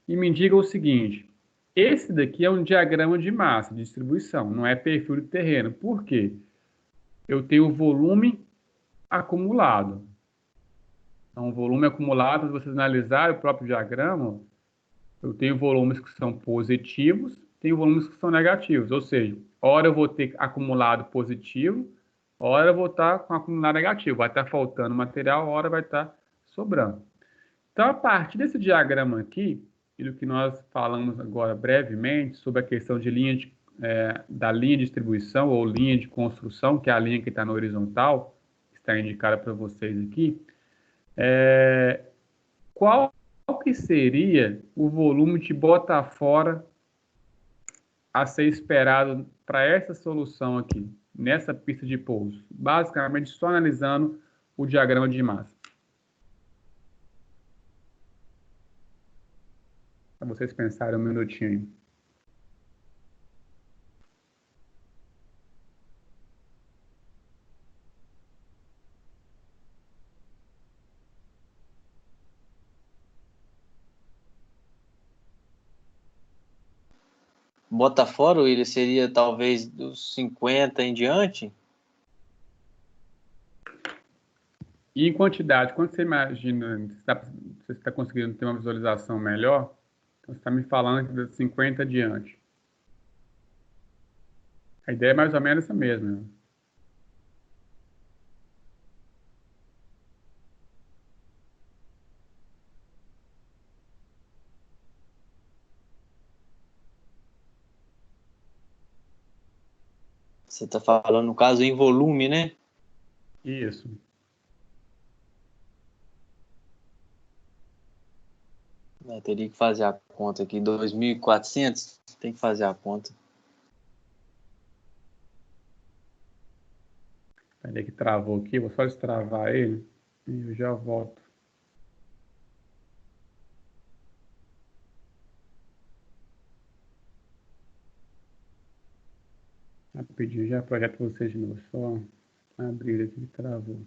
e me digam o seguinte: esse daqui é um diagrama de massa, de distribuição, não é perfil de terreno. Por quê? Eu tenho volume acumulado. Então, o volume acumulado, se vocês analisarem o próprio diagrama, eu tenho volumes que são positivos, tenho volumes que são negativos. Ou seja, hora eu vou ter acumulado positivo, hora eu vou estar com acumulado negativo. Vai estar faltando material, hora vai estar sobrando. Então, a partir desse diagrama aqui, e do que nós falamos agora brevemente sobre a questão de da linha de distribuição ou linha de construção, que é a linha que está na horizontal, que está indicada para vocês aqui, qual que seria o volume de bota fora a ser esperado para essa solução aqui, nessa pista de pouso? Basicamente, só analisando o diagrama de massa. Para vocês pensarem um minutinho. Bota fora, ele seria talvez dos 50 em diante? E em quantidade, quando você imagina, você está conseguindo ter uma visualização melhor, então você está me falando de 50 adiante. A ideia é mais ou menos essa mesma, né? Você está falando, no caso, em volume, né? Isso. Eu teria que fazer a conta aqui, 2.400, tem que fazer a conta. Peraí que travou aqui, vou só destravar ele e eu já volto. Rapidinho, já projeto vocês de novo, só abrir aqui, travou.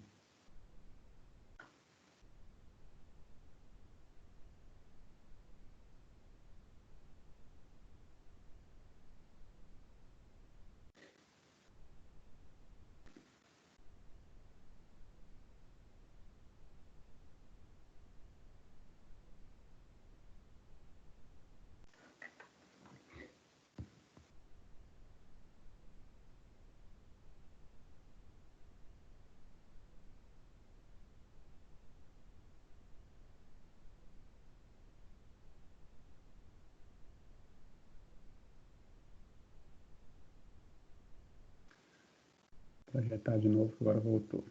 Projetar de novo, agora voltou.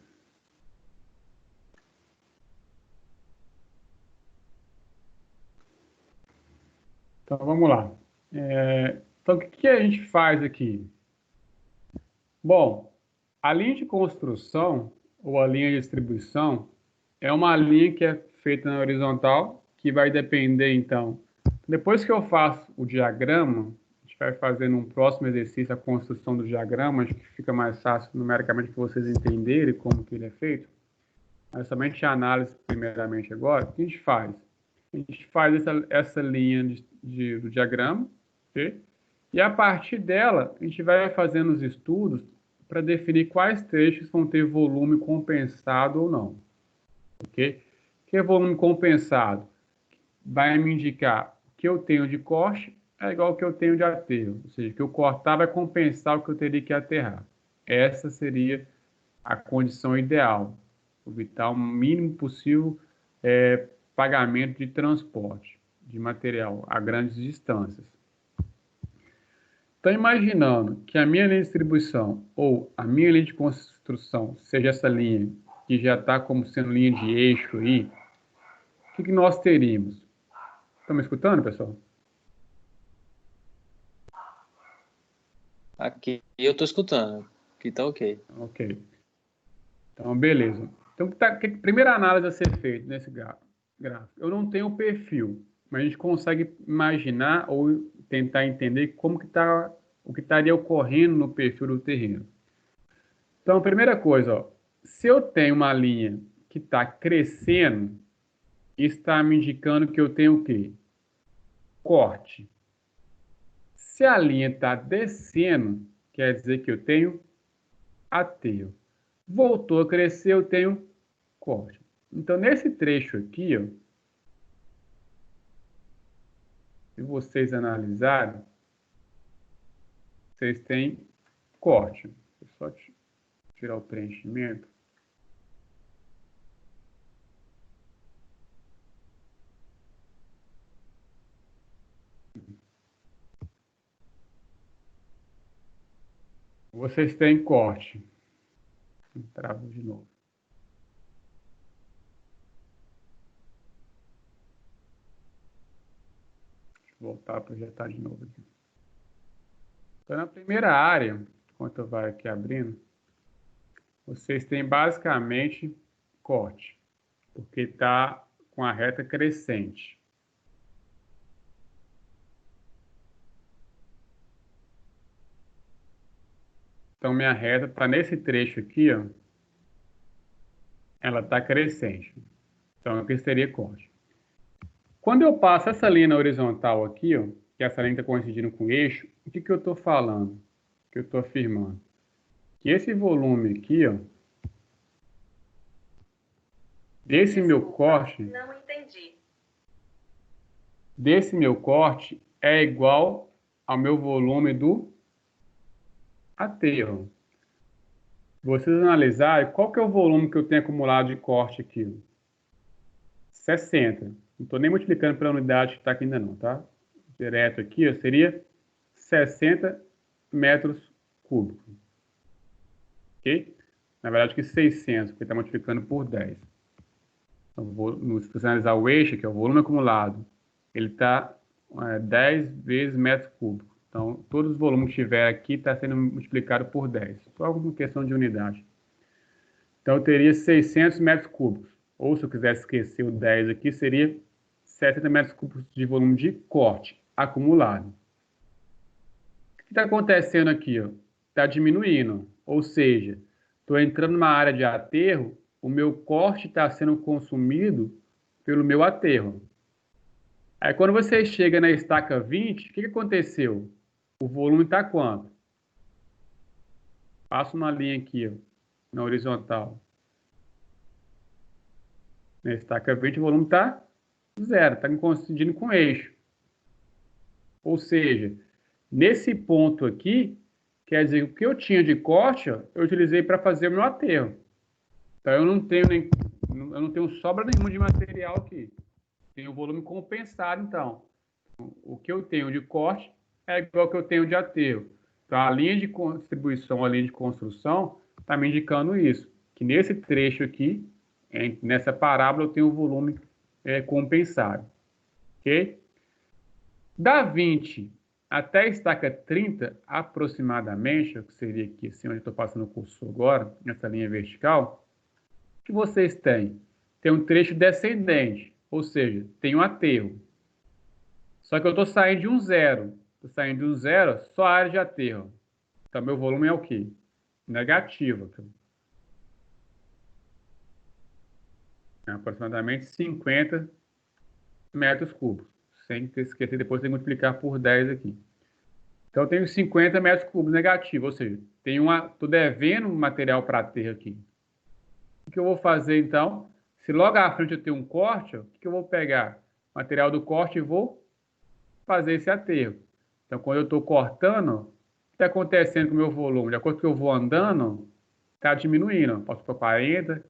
Então, vamos lá. Então, o que a gente faz aqui? Bom, a linha de construção, ou a linha de distribuição, é uma linha que é feita na horizontal, que vai depender, então, depois que eu faço o diagrama, a gente vai fazer num próximo exercício a construção do diagrama, acho que fica mais fácil numericamente para vocês entenderem como que ele é feito. Mas somente a análise, primeiramente agora, o que a gente faz? A gente faz essa linha do diagrama, ok? E a partir dela, a gente vai fazendo os estudos para definir quais trechos vão ter volume compensado ou não, ok? O que é volume compensado? Vai me indicar o que eu tenho de corte é igual ao que eu tenho de aterro, ou seja, o que eu cortar vai compensar o que eu teria que aterrar. Essa seria a condição ideal, evitar o mínimo possível pagamento de transporte de material a grandes distâncias. Então, imaginando que a minha linha de distribuição ou a minha linha de construção seja essa linha que já está como sendo linha de eixo aí, o que nós teríamos? Estão me escutando, pessoal? Aqui eu tô escutando. Aqui tá ok. Ok. Então, beleza. Então, primeira análise a ser feita nesse gráfico. Eu não tenho o perfil, mas a gente consegue imaginar ou tentar entender como que tá, o que estaria ocorrendo no perfil do terreno. Então, primeira coisa, ó, se eu tenho uma linha que está crescendo, isso está me indicando que eu tenho o quê? Corte. Se a linha está descendo, quer dizer que eu tenho aterro. Voltou a crescer, eu tenho corte. Então, nesse trecho aqui, ó, se vocês analisarem, vocês têm corte. Vou só tirar o preenchimento. Vocês têm corte. Travo de novo. Deixa eu voltar a projetar de novo aqui. Então, na primeira área, enquanto eu vai aqui abrindo, vocês têm basicamente corte, porque está com a reta crescente. Então, minha reta está nesse trecho aqui, ó, ela está crescente. Então, aqui seria corte. Quando eu passo essa linha na horizontal aqui, ó, que essa linha está coincidindo com o eixo, o que eu estou falando? O que eu estou afirmando? Que esse volume aqui, ó, desse meu corte, Não entendi. desse meu corte é igual ao meu volume do aterro. Vocês analisarem qual que é o volume que eu tenho acumulado de corte aqui. 60. Não estou nem multiplicando pela unidade que está aqui ainda não, tá? Direto aqui, ó, seria 60 metros cúbicos. Ok? Na verdade, que 600, porque está multiplicando por 10. Então, se você analisar o eixo, que é o volume acumulado, ele está 10 vezes metros cúbicos. Então, todos os volumes que tiver aqui está sendo multiplicado por 10. Só uma questão de unidade. Então, eu teria 600 metros cúbicos. Ou, se eu quisesse esquecer o 10 aqui, seria 70 metros cúbicos de volume de corte acumulado. O que está acontecendo aqui? Está diminuindo. Ou seja, estou entrando numa área de aterro, o meu corte está sendo consumido pelo meu aterro. Aí, quando você chega na estaca 20, o que aconteceu? O volume está quanto? Passo uma linha aqui, ó, na horizontal. Na estaca 20, o volume está zero, está coincidindo com o eixo. Ou seja, nesse ponto aqui, quer dizer, o que eu tinha de corte, ó, eu utilizei para fazer o meu aterro. Então, eu não tenho sobra nenhuma de material aqui. Tenho o volume compensado, então. O que eu tenho de corte é igual ao que eu tenho de aterro. Então, a linha de distribuição, a linha de construção, está me indicando isso. Que nesse trecho aqui, nessa parábola, eu tenho o volume compensado. Ok? Da 20 até a estaca 30, aproximadamente, que seria aqui, assim, onde eu estou passando o cursor agora, nessa linha vertical, o que vocês têm? Tem um trecho descendente, ou seja, tem um aterro. Só que eu estou saindo de um zero. Estou saindo de um zero, só a área de aterro. Então, meu volume é o quê? Negativo. É aproximadamente 50 metros cúbicos. Sem esquecer, depois tem que multiplicar por 10 aqui. Então, eu tenho 50 metros cúbicos negativo, ou seja, estou devendo material para aterro aqui. O que eu vou fazer, então? Se logo à frente eu tenho um corte, ó, o que eu vou pegar? Material do corte e vou fazer esse aterro. Então, quando eu estou cortando, o que está acontecendo com o meu volume? De acordo com que eu vou andando, está diminuindo. Posso para 40,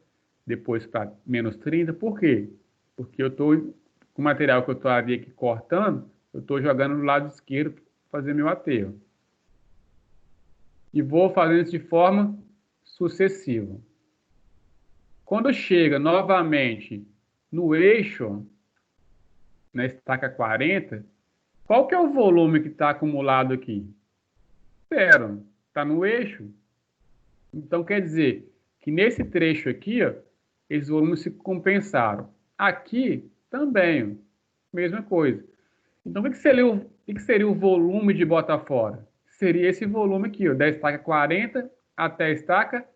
depois para menos 30. Por quê? Porque eu estou com o material que eu estou ali aqui cortando, eu estou jogando do lado esquerdo para fazer meu aterro. E vou fazendo isso de forma sucessiva. Quando chega novamente no eixo, na estaca 40, qual que é o volume que está acumulado aqui? Zero. Está no eixo. Então, quer dizer que nesse trecho aqui, ó, esses volumes se compensaram. Aqui também, mesma coisa. Então, o que seria o volume de bota fora? Seria esse volume aqui, ó, da estaca 40 até a estaca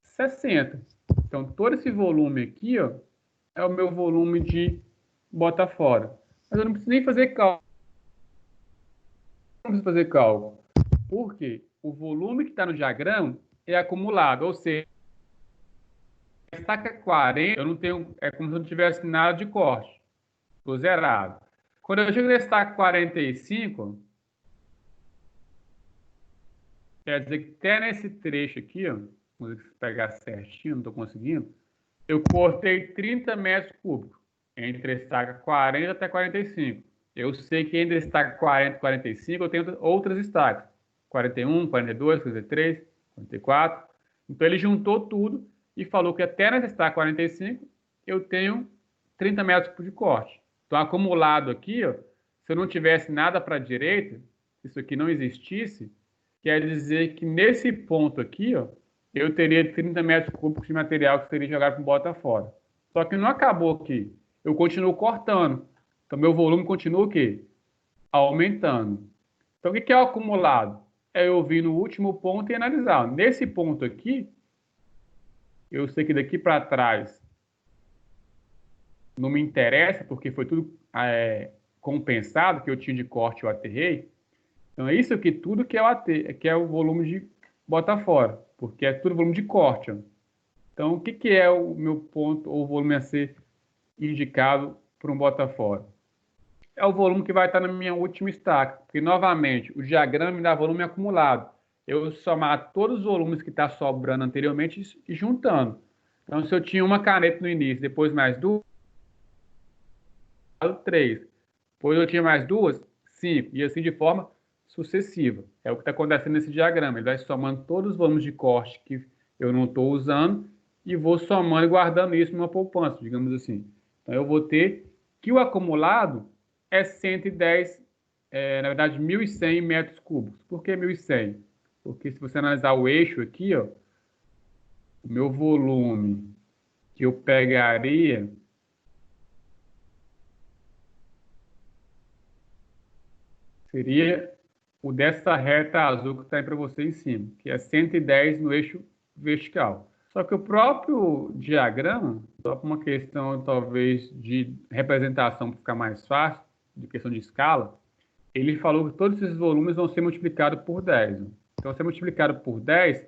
60. Então, todo esse volume aqui, ó, é o meu volume de bota fora. Mas eu não preciso nem fazer cálculo. Não preciso fazer cálculo. Por quê? O volume que está no diagrama é acumulado, ou seja, a estaca 40, eu não tenho, é como se eu não tivesse nada de corte. Estou zerado. Quando eu chego na estaca 45, quer dizer que até nesse trecho aqui, ó, vamos pegar certinho, não estou conseguindo, eu cortei 30 metros cúbicos entre a estaca 40 até 45. Eu sei que entre a estaca 40 e 45 eu tenho outras estacas. 41, 42, 43, 44. Então ele juntou tudo e falou que até nessa estaca 45 eu tenho 30 metros cúbicos de corte. Então acumulado aqui, ó, se eu não tivesse nada para a direita, se isso aqui não existisse, quer dizer que nesse ponto aqui, ó, eu teria 30 metros cúbicos de material que seria jogado para bota fora. Só que não acabou aqui. Eu continuo cortando. Então, meu volume continua o quê? Aumentando. Então, o que é o acumulado? É eu vir no último ponto e analisar. Nesse ponto aqui, eu sei que daqui para trás não me interessa, porque foi tudo compensado, que eu tinha de corte eu aterrei. Então, é isso aqui tudo que é o volume de bota fora, porque é tudo volume de corte. Ó. Então, o que é o meu ponto ou volume a ser indicado por um bota fora? É o volume que vai estar na minha última estaca, porque, novamente, o diagrama me dá volume acumulado. Eu somar todos os volumes que está sobrando anteriormente e juntando. Então, se eu tinha uma caneta no início, depois mais duas, 3. Depois eu tinha mais duas, 5. E assim de forma sucessiva. É o que está acontecendo nesse diagrama. Ele vai somando todos os volumes de corte que eu não estou usando e vou somando e guardando isso numa poupança, digamos assim. Então, eu vou ter que o acumulado é 110, na verdade, 1.100 metros cúbicos. Por que 1.100? Porque se você analisar o eixo aqui, ó, o meu volume que eu pegaria seria o dessa reta azul que está aí para você em cima, que é 110 no eixo vertical. Só que o próprio diagrama, só por uma questão talvez de representação para ficar mais fácil, de questão de escala, ele falou que todos esses volumes vão ser multiplicados por 10. Então, se é multiplicado por 10,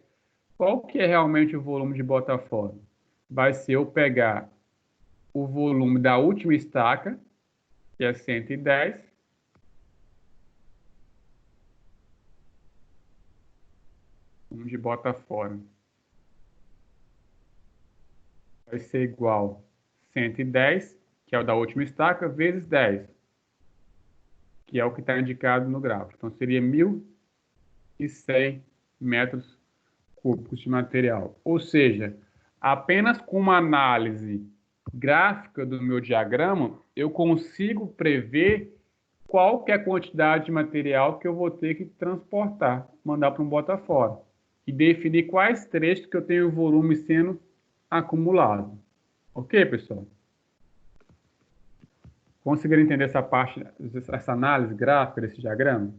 qual que é realmente o volume de bota fora? Vai ser eu pegar o volume da última estaca, que é 110, volume de bota fora vai ser igual a 110, que é o da última estaca, vezes 10, que é o que está indicado no gráfico. Então, seria 1.100 metros cúbicos de material. Ou seja, apenas com uma análise gráfica do meu diagrama, eu consigo prever qual que é a quantidade de material que eu vou ter que transportar, mandar para um bota fora. E definir quais trechos que eu tenho volume sendo acumulado. Ok, pessoal? Conseguiram entender essa parte, essa análise gráfica desse diagrama?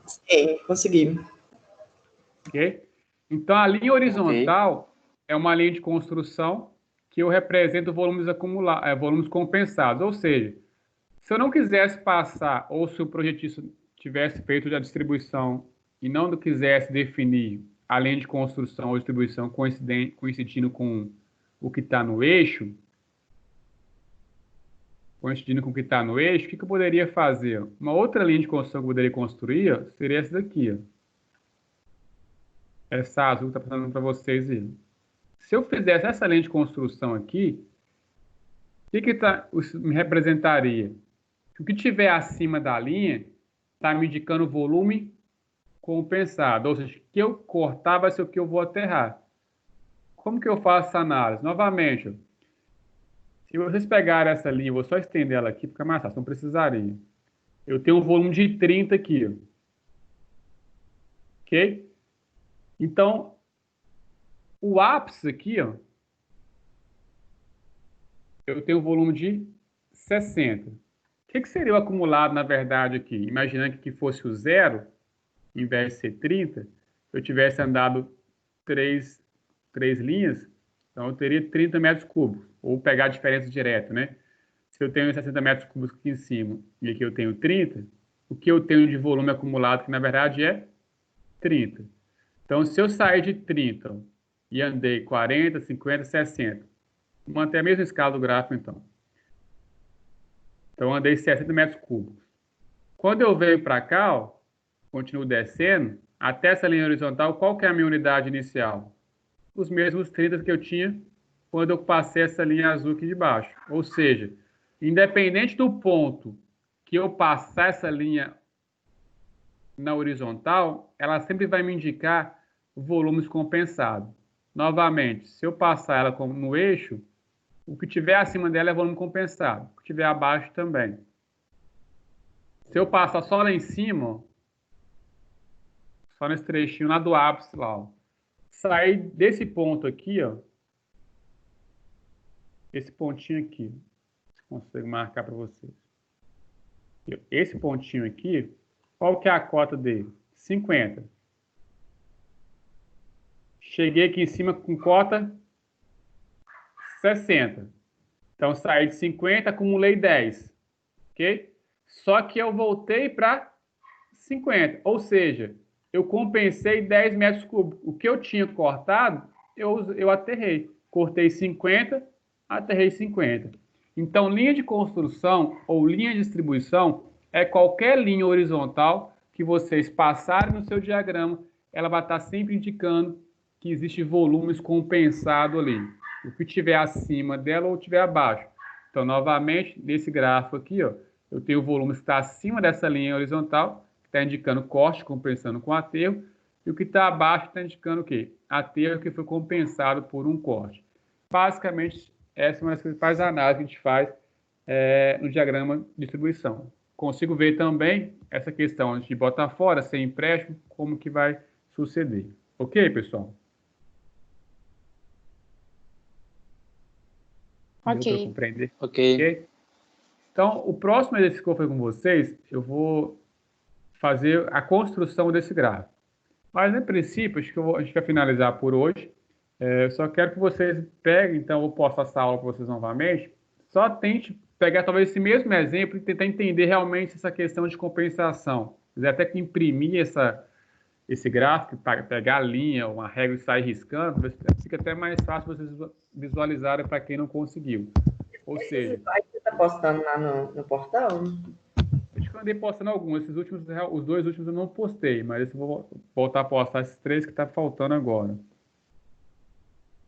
Sim, consegui. Ok? Então, a linha horizontal é uma linha de construção que eu represento volumes acumulados, volumes compensados. Ou seja, se eu não quisesse passar, ou se o projetista tivesse feito a distribuição e não quisesse definir a linha de construção ou distribuição coincidindo com o que está no eixo, o que eu poderia fazer? Uma outra linha de construção que eu poderia construir seria essa daqui. Ó. Essa azul que está passando para vocês aí. Se eu fizesse essa linha de construção aqui, o que me representaria? O que tiver acima da linha está me indicando o volume compensado, ou seja, o que eu cortar vai ser o que eu vou aterrar. Como que eu faço essa análise? Novamente, Se vocês pegarem essa linha, eu vou só estender ela aqui, fica mais fácil, não precisaria. Eu tenho um volume de 30 aqui, ó. Ok? Então, o ápice aqui, ó, eu tenho um volume de 60. O que seria o acumulado, na verdade, aqui? Imaginando que fosse o zero, em vez de ser 30, eu tivesse andado três linhas, então eu teria 30 metros cúbicos, ou pegar a diferença direta, né? Se eu tenho 60 metros cúbicos aqui em cima e aqui eu tenho 30, o que eu tenho de volume acumulado, que na verdade é 30. Então, se eu sair de 30 e andei 40, 50, 60, vou manter a mesma escala do gráfico, então. Então, eu andei 60 metros cúbicos. Quando eu venho para cá, ó, continuo descendo, até essa linha horizontal, qual que é a minha unidade inicial? Os mesmos 30 que eu tinha quando eu passei essa linha azul aqui de baixo. Ou seja, independente do ponto que eu passar essa linha na horizontal, ela sempre vai me indicar volumes compensados. Novamente, se eu passar ela no eixo, o que tiver acima dela é volume compensado, o que tiver abaixo também. Se eu passar só lá em cima, ó, só nesse trechinho lá do ápice, lá, ó, sair desse ponto aqui, ó, esse pontinho aqui, consigo marcar para vocês. Esse pontinho aqui, qual que é a cota dele? 50. Cheguei aqui em cima com cota 60. Então, saí de 50, acumulei 10. Ok? Só que eu voltei para 50. Ou seja, eu compensei 10 metros cúbicos. O que eu tinha cortado, eu aterrei. Cortei 50, aterrei 50. Então, linha de construção ou linha de distribuição é qualquer linha horizontal que vocês passarem no seu diagrama, ela vai estar sempre indicando que existe volumes compensado ali. O que tiver acima dela ou tiver abaixo. Então, novamente, nesse gráfico aqui, ó, eu tenho o volume que está acima dessa linha horizontal, que está indicando corte, compensando com aterro, e o que está abaixo está indicando o quê? Aterro que foi compensado por um corte. Basicamente, essa é uma das principais análises que a gente faz no diagrama de distribuição. Consigo ver também essa questão de botar fora, sem empréstimo, como que vai suceder. Ok, pessoal? Ok. Deu para compreender? Ok. Então, o próximo exercício que eu vou fazer com vocês, eu vou fazer a construção desse gráfico. Mas, em princípio, acho que a gente vai finalizar por hoje. Eu só quero que vocês peguem, então, eu vou postar essa aula para vocês novamente. Só tente pegar, talvez, esse mesmo exemplo e tentar entender realmente essa questão de compensação. Se quiser até que imprimir esse gráfico, pegar a linha, uma régua e sair riscando, fica até mais fácil vocês visualizarem para quem não conseguiu. Ou seja... Aí você está postando lá no portal? Acho que eu andei postando alguns. Os dois últimos eu não postei, mas eu vou voltar a postar esses 3 que está faltando agora.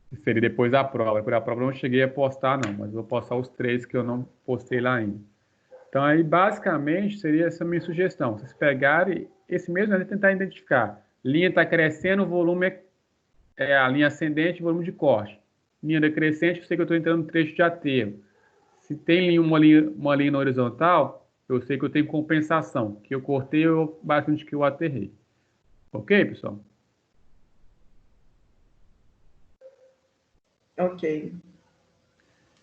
Que seria depois da prova. Por a prova eu não cheguei a postar, não, mas vou postar os 3 que eu não postei lá ainda. Então, aí, basicamente, seria essa minha sugestão. Vocês pegarem esse mesmo e tentar identificar. Linha está crescendo, o volume é a linha ascendente, volume de corte. Linha decrescente, eu sei que eu estou entrando no trecho de aterro. Se tem uma linha na horizontal, eu sei que eu tenho compensação. Que eu cortei, basicamente que eu aterrei. Ok, pessoal? Ok.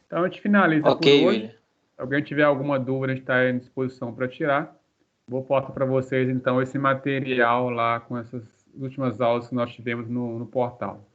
Então, a gente finaliza por Ok, hoje. William. Se alguém tiver alguma dúvida, a gente está à disposição para tirar. Vou postar para vocês, então, esse material lá com essas últimas aulas que nós tivemos no portal.